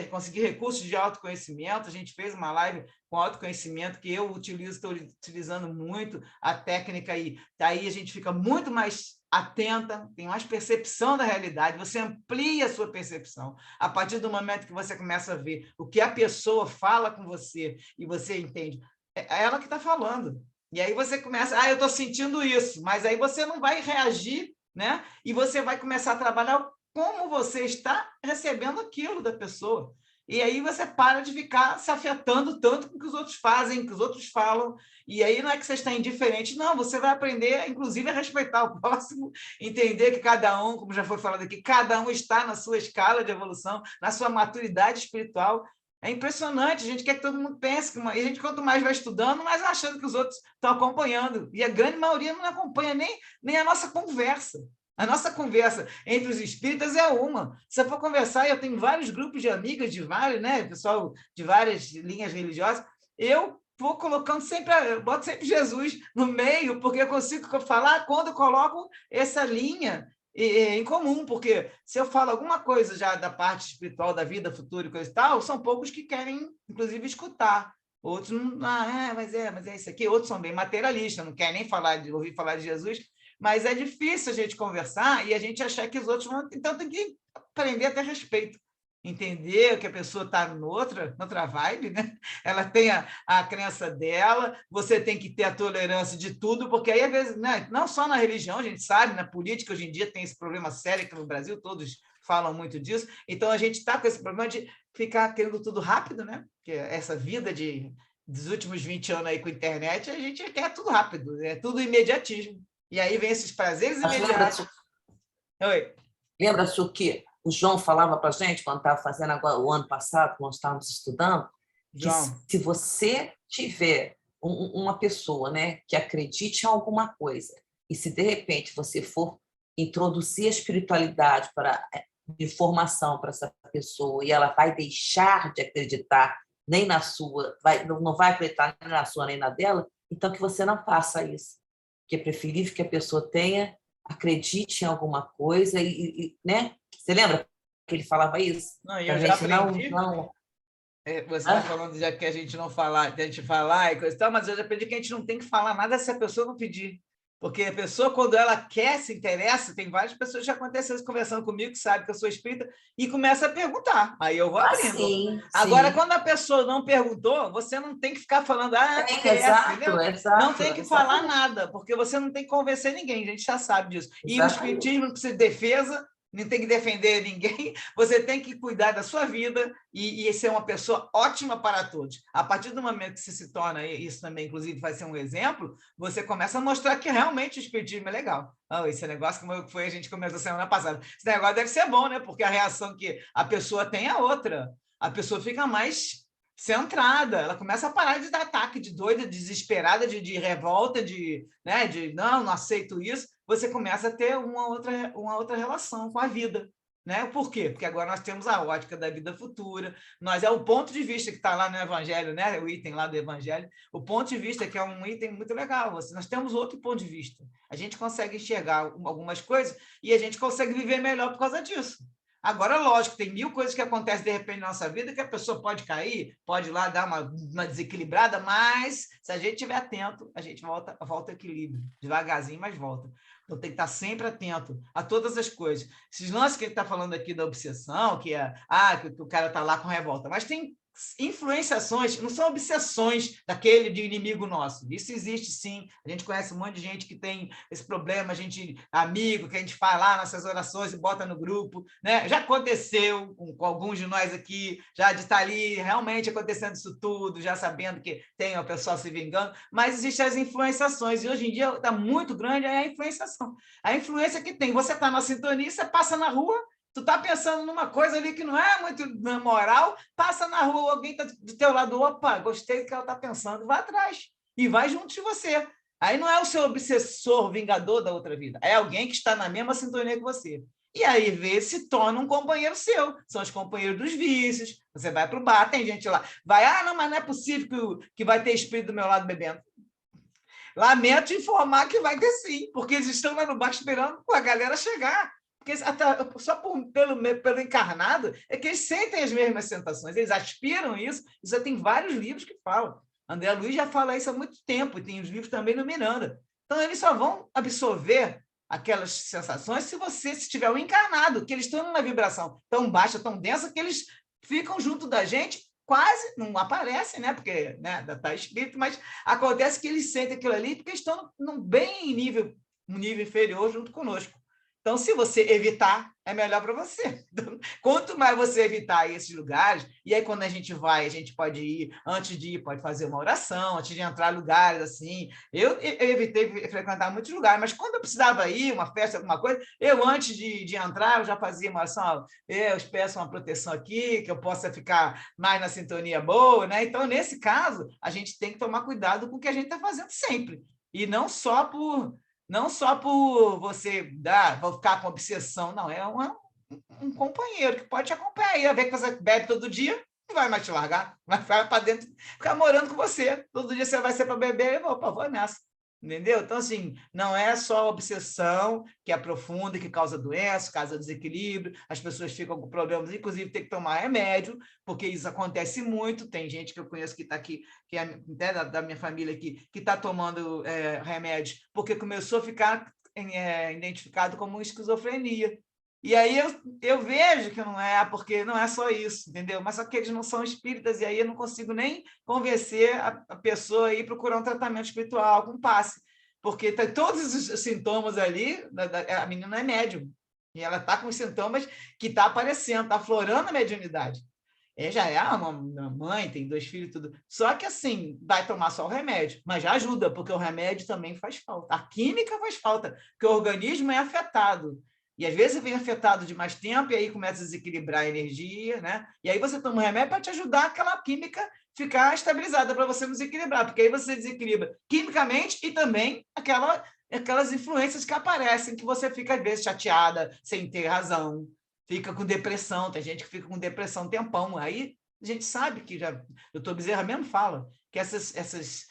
conseguir recursos de autoconhecimento. A gente fez uma live com autoconhecimento que eu estou utilizando muito a técnica e daí a gente fica muito mais atenta, tem mais percepção da realidade, você amplia a sua percepção. A partir do momento que você começa a ver o que a pessoa fala com você e você entende, é ela que está falando. E aí você começa, eu estou sentindo isso, mas aí você não vai reagir, né? E você vai começar a trabalhar como você está recebendo aquilo da pessoa. E aí você para de ficar se afetando tanto com o que os outros fazem, que os outros falam. E aí não é que você está indiferente, não, você vai aprender, inclusive, a respeitar o próximo, entender que cada um, como já foi falado aqui, cada um está na sua escala de evolução, na sua maturidade espiritual. É impressionante, a gente quer que todo mundo pense, e a gente, quanto mais vai estudando, mais achando que os outros estão acompanhando. E a grande maioria não acompanha nem a nossa conversa. A nossa conversa entre os espíritas é uma. Se eu for conversar, eu tenho vários grupos de amigas de vários, né, pessoal de várias linhas religiosas, eu vou colocando sempre, eu boto sempre Jesus no meio, porque eu consigo falar quando eu coloco essa linha em comum, porque se eu falo alguma coisa já da parte espiritual, da vida futura e coisa e tal, são poucos que querem, inclusive, escutar. Outros não, mas é isso aqui. Outros são bem materialistas, não querem nem ouvir falar de Jesus, mas é difícil a gente conversar e a gente achar que os outros vão... Então, tem que aprender a ter respeito, entender que a pessoa está noutra vibe, né? Ela tem a crença dela, você tem que ter a tolerância de tudo, porque aí, às vezes, né, não só na religião, a gente sabe, na política, hoje em dia tem esse problema sério que no Brasil todos falam muito disso, então a gente está com esse problema de ficar querendo tudo rápido, né? Porque essa vida de dos últimos 20 anos aí com a internet, a gente quer tudo rápido, é tudo imediatismo. E aí vem esses prazeres imediatos. Oi. Lembra-se o que o João falava para a gente quando estava fazendo agora, o ano passado, quando nós estávamos estudando? João. Que se você tiver uma pessoa, né, que acredite em alguma coisa, e se de repente você for introduzir a espiritualidade para informação para essa pessoa e ela vai deixar de acreditar nem na sua, não vai acreditar nem na sua nem na dela, então que você não faça isso. Que é preferível que a pessoa acredite em alguma coisa né? Você lembra que ele falava isso? Não, eu já aprendi. Não... Você está falando já que a gente não falar, que a gente falar e coisa e tal, mas eu já aprendi que a gente não tem que falar nada se a pessoa não pedir. Porque a pessoa, quando ela quer, se interessa, tem várias pessoas que já acontecem isso conversando comigo, que sabem que eu sou espírita, e começa a perguntar. Aí eu vou abrindo. Sim, agora, sim. quando a pessoa não perguntou, você não tem que ficar falando, porque exato. Não tem que falar nada, porque você não tem que convencer ninguém, a gente já sabe disso. E o espiritismo não precisa de defesa, não tem que defender ninguém, você tem que cuidar da sua vida e ser uma pessoa ótima para todos. A partir do momento que você se torna, isso também, inclusive, vai ser um exemplo, você começa a mostrar que realmente o espiritismo é legal. Esse negócio que foi a gente começou semana passada. Esse negócio deve ser bom, né? Porque a reação que a pessoa tem é outra. A pessoa fica mais centrada, ela começa a parar de dar ataque de doida, desesperada, de revolta, né, de não aceito isso. Você começa a ter uma outra relação com a vida. Né? Por quê? Porque agora nós temos a ótica da vida futura, nós é o ponto de vista que está lá no Evangelho, né? O item lá do Evangelho, o ponto de vista que é um item muito legal. Nós temos outro ponto de vista. A gente consegue enxergar algumas coisas e a gente consegue viver melhor por causa disso. Agora, lógico, tem 1000 coisas que acontecem de repente na nossa vida que a pessoa pode cair, pode ir lá dar uma desequilibrada, mas se a gente estiver atento, a gente volta ao equilíbrio, devagarzinho, mas volta. Então, tem que estar sempre atento a todas as coisas. Esses lances que ele está falando aqui da obsessão, que que o cara está lá com revolta, mas tem influenciações, não são obsessões daquele de inimigo nosso. Isso existe sim. A gente conhece um monte de gente que tem esse problema, amigo, que a gente faz lá nossas orações e bota no grupo, né? Já aconteceu com alguns de nós aqui, já de estar ali realmente acontecendo isso tudo, já sabendo que tem o pessoal se vingando, mas existem as influenciações, e hoje em dia está muito grande a influenciação. A influência que tem, você está na sintonia, você passa na rua, tu está pensando numa coisa ali que não é muito moral, passa na rua, alguém está do teu lado, opa, gostei do que ela está pensando, vai atrás e vai junto de você. Aí não é o seu obsessor, vingador da outra vida, é alguém que está na mesma sintonia que você. E aí, se torna um companheiro seu, são os companheiros dos vícios, você vai para o bar, tem gente lá, não, mas não é possível que vai ter espírito do meu lado bebendo. Lamento informar que vai ter sim, porque eles estão lá no bar esperando a galera chegar. Porque só pelo encarnado é que eles sentem as mesmas sensações, eles aspiram isso. Isso tem vários livros que falam. André Luiz já fala isso há muito tempo, e tem os livros também no Miranda. Então, eles só vão absorver aquelas sensações se você estiver encarnado, que eles estão numa vibração tão baixa, tão densa, que eles ficam junto da gente, quase não aparecem, né? Porque está espírito, mas acontece que eles sentem aquilo ali porque estão bem um nível inferior junto conosco. Então, se você evitar, é melhor para você. Então, quanto mais você evitar esses lugares, e aí quando a gente vai, a gente pode ir, antes de ir, pode fazer uma oração, antes de entrar em lugares assim. Eu evitei frequentar muitos lugares, mas quando eu precisava ir, uma festa, alguma coisa, eu antes de entrar, eu já fazia uma oração, eu peço uma proteção aqui, que eu possa ficar mais na sintonia boa, né? Então, nesse caso, a gente tem que tomar cuidado com o que a gente está fazendo sempre. E não só por você vou ficar com obsessão, não, é um companheiro que pode te acompanhar aí, ver que você bebe todo dia, não vai mais te largar, vai ficar para dentro, ficar morando com você, todo dia você vai ser para beber, vou nessa, entendeu? Então, assim, não é só a obsessão que aprofunda, que causa doença, causa desequilíbrio, as pessoas ficam com problemas, inclusive tem que tomar remédio, porque isso acontece muito, tem gente que eu conheço que está aqui, que é até da minha família aqui, que está tomando remédio, porque começou a ficar identificado como esquizofrenia. E aí eu vejo que não é, porque não é só isso, entendeu? Mas só que eles não são espíritas, e aí eu não consigo nem convencer a pessoa a ir procurar um tratamento espiritual com passe, porque tem todos os sintomas ali, a menina é médium, e ela está com os sintomas que está aparecendo, está aflorando a mediunidade. Já é uma mãe, tem 2 filhos, tudo. Só que, assim, vai tomar só o remédio, mas já ajuda, porque o remédio também faz falta. A química faz falta, porque o organismo é afetado. E, às vezes, vem afetado de mais tempo, e aí começa a desequilibrar a energia, né? E aí você toma um remédio para te ajudar aquela química ficar estabilizada, para você não desequilibrar, porque aí você desequilibra quimicamente e também aquelas influências que aparecem, que você fica, às vezes, chateada, sem ter razão, fica com depressão, tem gente que fica com depressão um tempão. Aí a gente sabe que já, o doutor Bezerra mesmo fala que esses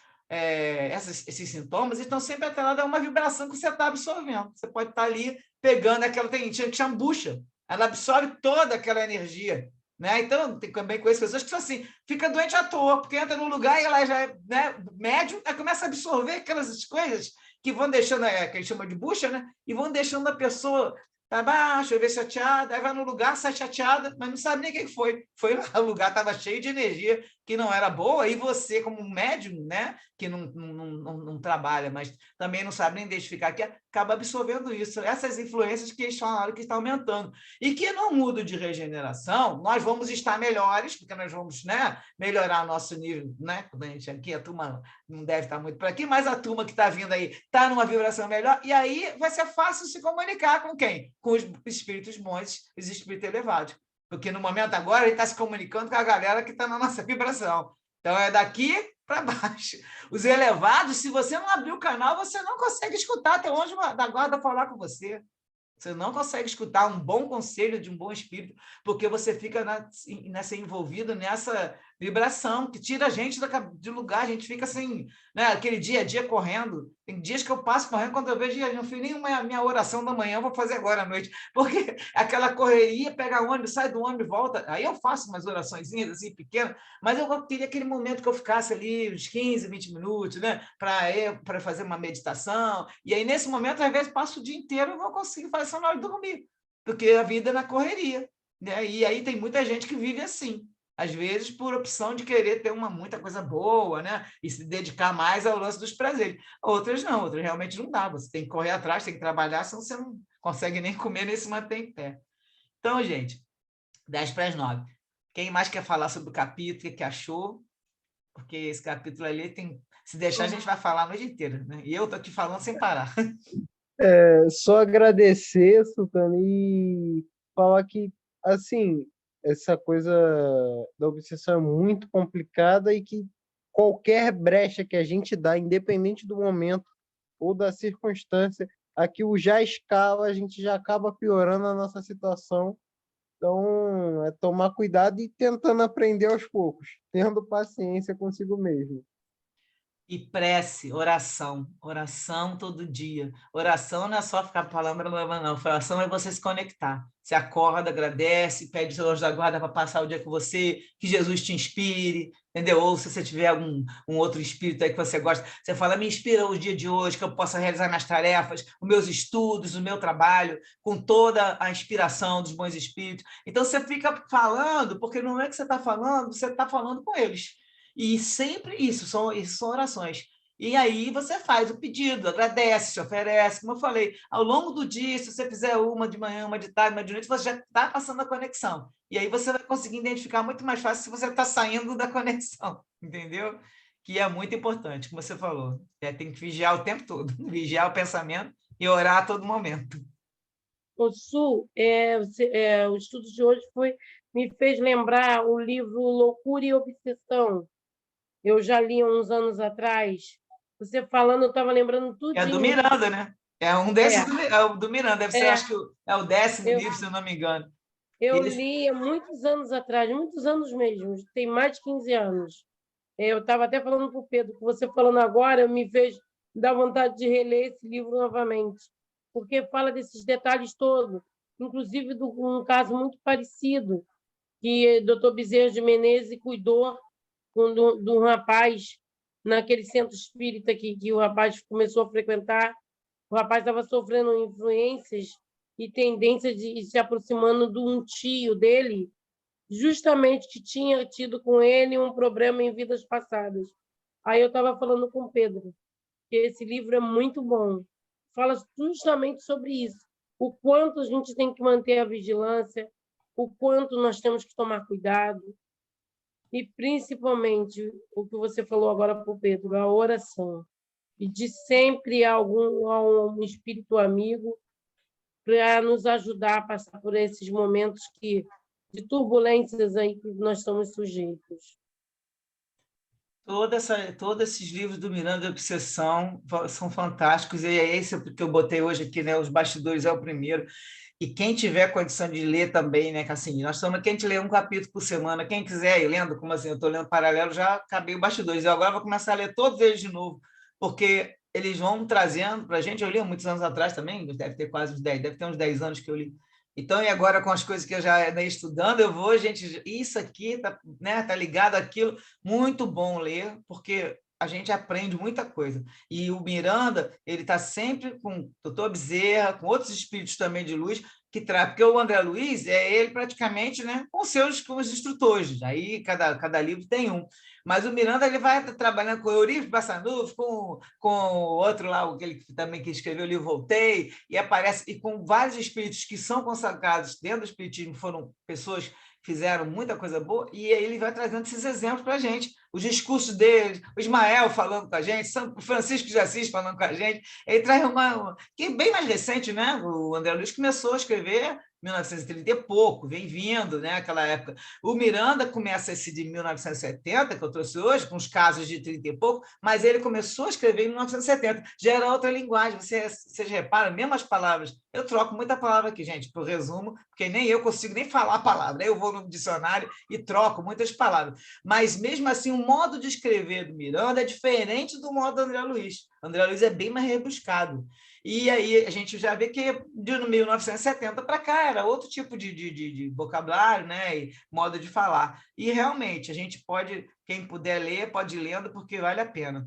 sintomas estão sempre atrelados a uma vibração que você está absorvendo. Você pode estar ali pegando aquela, tem gente que chama bucha, ela absorve toda aquela energia. Né? Então, também conheço pessoas que são assim, fica doente à toa, porque entra num lugar e ela já é, né, médium, aí começa a absorver aquelas coisas que vão deixando, que a gente chama de bucha, né? E vão deixando a pessoa para baixo, às vezes chateada, aí vai no lugar, sai chateada, mas não sabe nem o que foi. Foi lá, o lugar estava cheio de energia que não era boa, e você, como médium, né, que não trabalha, mas também não sabe nem identificar, que acaba absorvendo isso. Essas influências que eles falaram que está aumentando. E que no mundo de regeneração, nós vamos estar melhores, porque nós vamos, né, melhorar nosso nível, né? Quando a gente aqui, a turma não deve estar muito por aqui, mas a turma que está vindo aí está numa vibração melhor, e aí vai ser fácil se comunicar com quem? Com os espíritos bons, os espíritos elevados. Porque no momento agora ele está se comunicando com a galera que está na nossa vibração. Então é daqui para baixo. Os elevados, se você não abrir o canal, você não consegue escutar até onde da guarda falar com você. Você não consegue escutar um bom conselho de um bom espírito, porque você fica envolvido nessa vibração que tira a gente de lugar, a gente fica assim, né, aquele dia a dia correndo. Tem dias que eu passo correndo, quando eu vejo, eu não fiz nem minha oração da manhã, eu vou fazer agora à noite, porque aquela correria, pega ônibus, sai do ônibus, volta, aí eu faço umas oraçõezinhas assim, pequenas, mas eu queria aquele momento que eu ficasse ali uns 15, 20 minutos, né, para fazer uma meditação, e aí nesse momento, às vezes, passo o dia inteiro e não consigo fazer só na hora de dormir, porque a vida é na correria, né? E aí tem muita gente que vive assim, às vezes por opção de querer ter muita coisa boa, né? E se dedicar mais ao lance dos prazeres. Outras não, outras realmente não dá. Você tem que correr atrás, tem que trabalhar, senão você não consegue nem comer nem se manter em pé. Então, gente, 10 para as 9. Quem mais quer falar sobre o capítulo, o que achou? Porque esse capítulo ali tem... Se deixar, a gente vai falar a noite inteira, né? E eu estou aqui falando sem parar. Só agradecer, Sultana, e falar que, assim, essa coisa da obsessão é muito complicada e que qualquer brecha que a gente dá, independente do momento ou da circunstância, aquilo já escala, a gente já acaba piorando a nossa situação. Então, é tomar cuidado e tentando aprender aos poucos, tendo paciência consigo mesmo. E prece, oração todo dia. Oração não é só ficar falando, não. Oração é você se conectar. Você acorda, agradece, pede seu anjo da guarda para passar o dia com você, que Jesus te inspire, entendeu? Ou se você tiver um outro espírito aí que você gosta, você fala, me inspira o dia de hoje, que eu possa realizar minhas tarefas, os meus estudos, o meu trabalho, com toda a inspiração dos bons espíritos. Então, você fica falando, porque não é que você está falando, você está falando com eles. E sempre isso são orações. E aí você faz o pedido, agradece, se oferece, como eu falei, ao longo do dia, se você fizer uma de manhã, uma de tarde, uma de noite, você já está passando a conexão. E aí você vai conseguir identificar muito mais fácil se você está saindo da conexão, entendeu? Que é muito importante, como você falou. Tem que vigiar o tempo todo, vigiar o pensamento e orar a todo momento. O Su, o estudo de hoje me fez lembrar o livro Loucura e Obsessão. Eu já li há uns anos atrás. Você falando, eu estava lembrando tudo. É do Miranda, né? É um desses do Miranda. Deve ser, acho que é o 10º livro, se eu não me engano. Eu li há muitos anos atrás, muitos anos mesmo, tem mais de 15 anos. Eu estava até falando para o Pedro, que você falando agora me fez dar vontade de reler esse livro novamente, porque fala desses detalhes todos, inclusive de um caso muito parecido, que o Dr. Bezerra de Menezes cuidou de um rapaz naquele centro espírita que o rapaz começou a frequentar. O rapaz estava sofrendo influências e tendência de ir se aproximando de um tio dele, justamente que tinha tido com ele um problema em vidas passadas. Aí eu estava falando com o Pedro, que esse livro é muito bom. Fala justamente sobre isso, o quanto a gente tem que manter a vigilância, o quanto nós temos que tomar cuidado, e principalmente o que você falou agora para o Pedro, a oração. E de sempre um espírito amigo para nos ajudar a passar por esses momentos de turbulências aí que nós estamos sujeitos. Todos esses livros do Miranda de Obsessão são fantásticos, e é esse que eu botei hoje aqui, né? Os Bastidores é o primeiro. E quem tiver condição de ler também, né? Que assim, nós estamos aqui, a gente lê um capítulo por semana. Quem quiser ir lendo, como assim, eu estou lendo paralelo, já acabei o Bastidores. Eu agora vou começar a ler todos eles de novo, porque eles vão trazendo para a gente. Eu li há muitos anos atrás também, deve ter quase uns 10, deve ter uns 10 anos que eu li. Então, e agora com as coisas que eu já andei estudando, eu vou, gente, isso aqui tá, né, tá ligado àquilo, muito bom ler, porque a gente aprende muita coisa. E o Miranda, ele está sempre com o doutor Bezerra, com outros espíritos também de luz, que traz, porque o André Luiz é ele praticamente, né, com os instrutores, aí cada livro tem um. Mas o Miranda ele vai trabalhando com o Eurípides Bassanufo, com o outro lá, aquele que também que escreveu o livro Voltei, e aparece e com vários espíritos que são consagrados dentro do espiritismo, foram pessoas que fizeram muita coisa boa, e aí ele vai trazendo esses exemplos para a gente, os discursos dele, o Ismael falando com a gente, São Francisco de Assis falando com a gente, ele traz que é bem mais recente, né? O André Luiz começou a escrever 1930 e pouco, vem vindo, né, aquela época. O Miranda começa esse de 1970, que eu trouxe hoje, com os casos de 30 e pouco, mas ele começou a escrever em 1970. Já era outra linguagem, vocês reparam, mesmo as palavras. Eu troco muita palavra aqui, gente, por resumo, porque nem eu consigo nem falar a palavra. Eu vou no dicionário e troco muitas palavras. Mas, mesmo assim, o modo de escrever do Miranda é diferente do modo do André Luiz. O André Luiz é bem mais rebuscado. E aí a gente já vê que de 1970 para cá era outro tipo de vocabulário, né, e modo de falar. E realmente a gente pode, quem puder ler, pode ir lendo, porque vale a pena.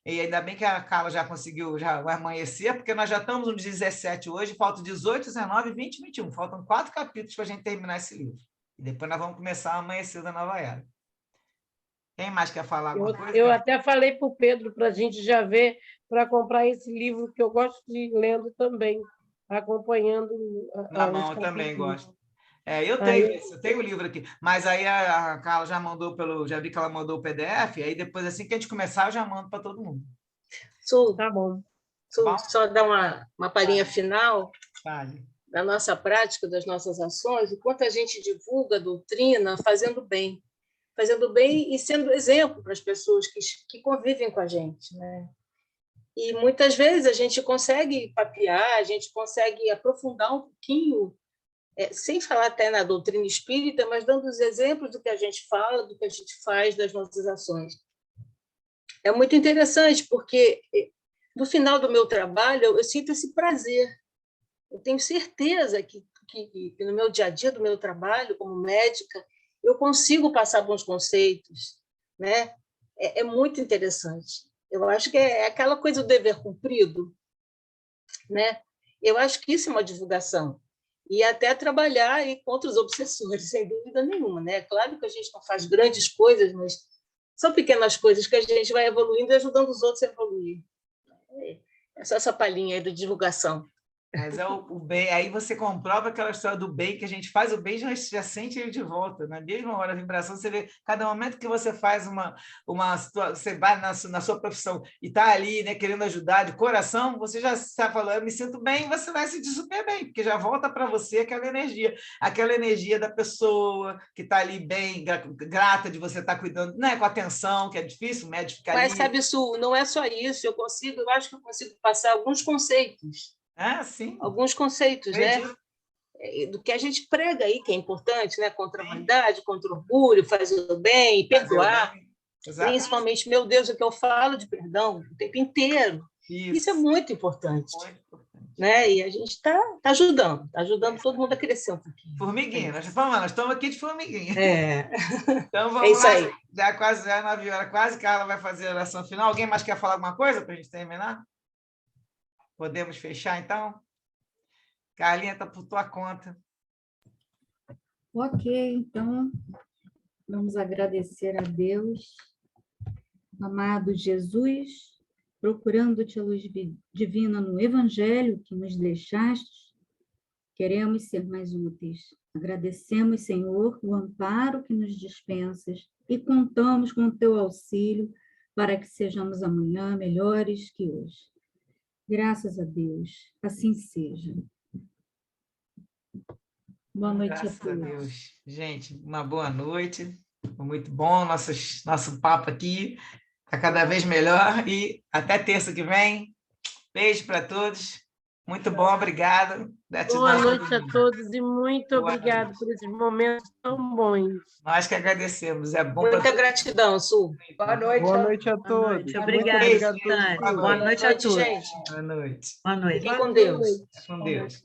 E ainda bem que a Carla já conseguiu já amanhecer, porque nós já estamos nos 17 hoje, faltam 18, 19, 20 e 21. Faltam 4 capítulos para a gente terminar esse livro. E depois nós vamos começar a amanhecer da Nova Era. Quem mais quer falar alguma coisa? Eu até falei para o Pedro para a gente já ver, para comprar esse livro, que eu gosto de ir lendo também, acompanhando. Na mão, eu também gosto. Eu tenho o livro aqui, mas aí a Carla já mandou já vi que ela mandou o PDF, aí depois, assim que a gente começar, eu já mando para todo mundo. Tá bom. Só dar uma palhinha final Vale. da nossa prática, das nossas ações, o quanto a gente divulga a doutrina fazendo bem e sendo exemplo para as pessoas que convivem com a gente, né? E muitas vezes a gente consegue papear, a gente consegue aprofundar um pouquinho, sem falar até na doutrina espírita, mas dando os exemplos do que a gente fala, do que a gente faz, das nossas ações. É muito interessante, porque no final do meu trabalho eu sinto esse prazer. Eu tenho certeza que no meu dia a dia, do meu trabalho como médica, eu consigo passar bons conceitos, né? É muito interessante. Eu acho que é aquela coisa do dever cumprido, né? Eu acho que isso é uma divulgação. E até trabalhar aí contra os obsessores, sem dúvida nenhuma, né? Claro que a gente não faz grandes coisas, mas são pequenas coisas que a gente vai evoluindo e ajudando os outros a evoluir. É só essa palhinha aí da divulgação. Mas é o bem, aí você comprova aquela história do bem, que a gente faz o bem, já sente ele de volta. Na mesma hora, a vibração, você vê, cada momento que você faz você vai na sua profissão e está ali, né, querendo ajudar de coração, você já está falando, eu me sinto bem, você vai se sentir super bem, porque já volta para você aquela energia da pessoa que está ali bem, grata de você estar cuidando, né, com atenção, que é difícil o médico ficar ali. Mas, sabe, Su, não é só isso, eu acho que eu consigo passar alguns conceitos. Sim. Alguns conceitos, né? Do que a gente prega aí, que é importante, né? Contra a vaidade, contra o orgulho, fazer o bem, perdoar. Principalmente, meu Deus, o que eu falo de perdão o tempo inteiro. Isso é muito importante. Né? E a gente está ajudando todo mundo a crescer um pouquinho. Formiguinha, nós estamos aqui de formiguinha. Então vamos isso lá. Aí. Já 9 horas quase, que ela vai fazer a oração final. Alguém mais quer falar alguma coisa para a gente terminar? Podemos fechar, então? Carlinha, está por tua conta. Ok, então, vamos agradecer a Deus. Amado Jesus, procurando-te a luz divina no Evangelho que nos deixaste, Queremos ser mais úteis. Agradecemos, Senhor, o amparo que nos dispensas e contamos com o teu auxílio para que sejamos amanhã melhores que hoje. Graças a Deus, assim seja. Boa noite Graças a todos. Deus. Gente, uma boa noite. Foi muito bom nosso papo aqui. Está cada vez melhor. E até terça que vem. Beijo para todos. Muito bom, obrigado. Boa noite a todos e muito Boa obrigado noite. por esses momentos tão bons. Nós que agradecemos. É bom Muita para gratidão, Su. Boa noite. Boa noite a Boa todos. noite. Muito Obrigada, obrigado. Suzane. Boa Boa noite a todos. gente. Boa noite. Boa noite. Fiquem com Deus. Com Deus.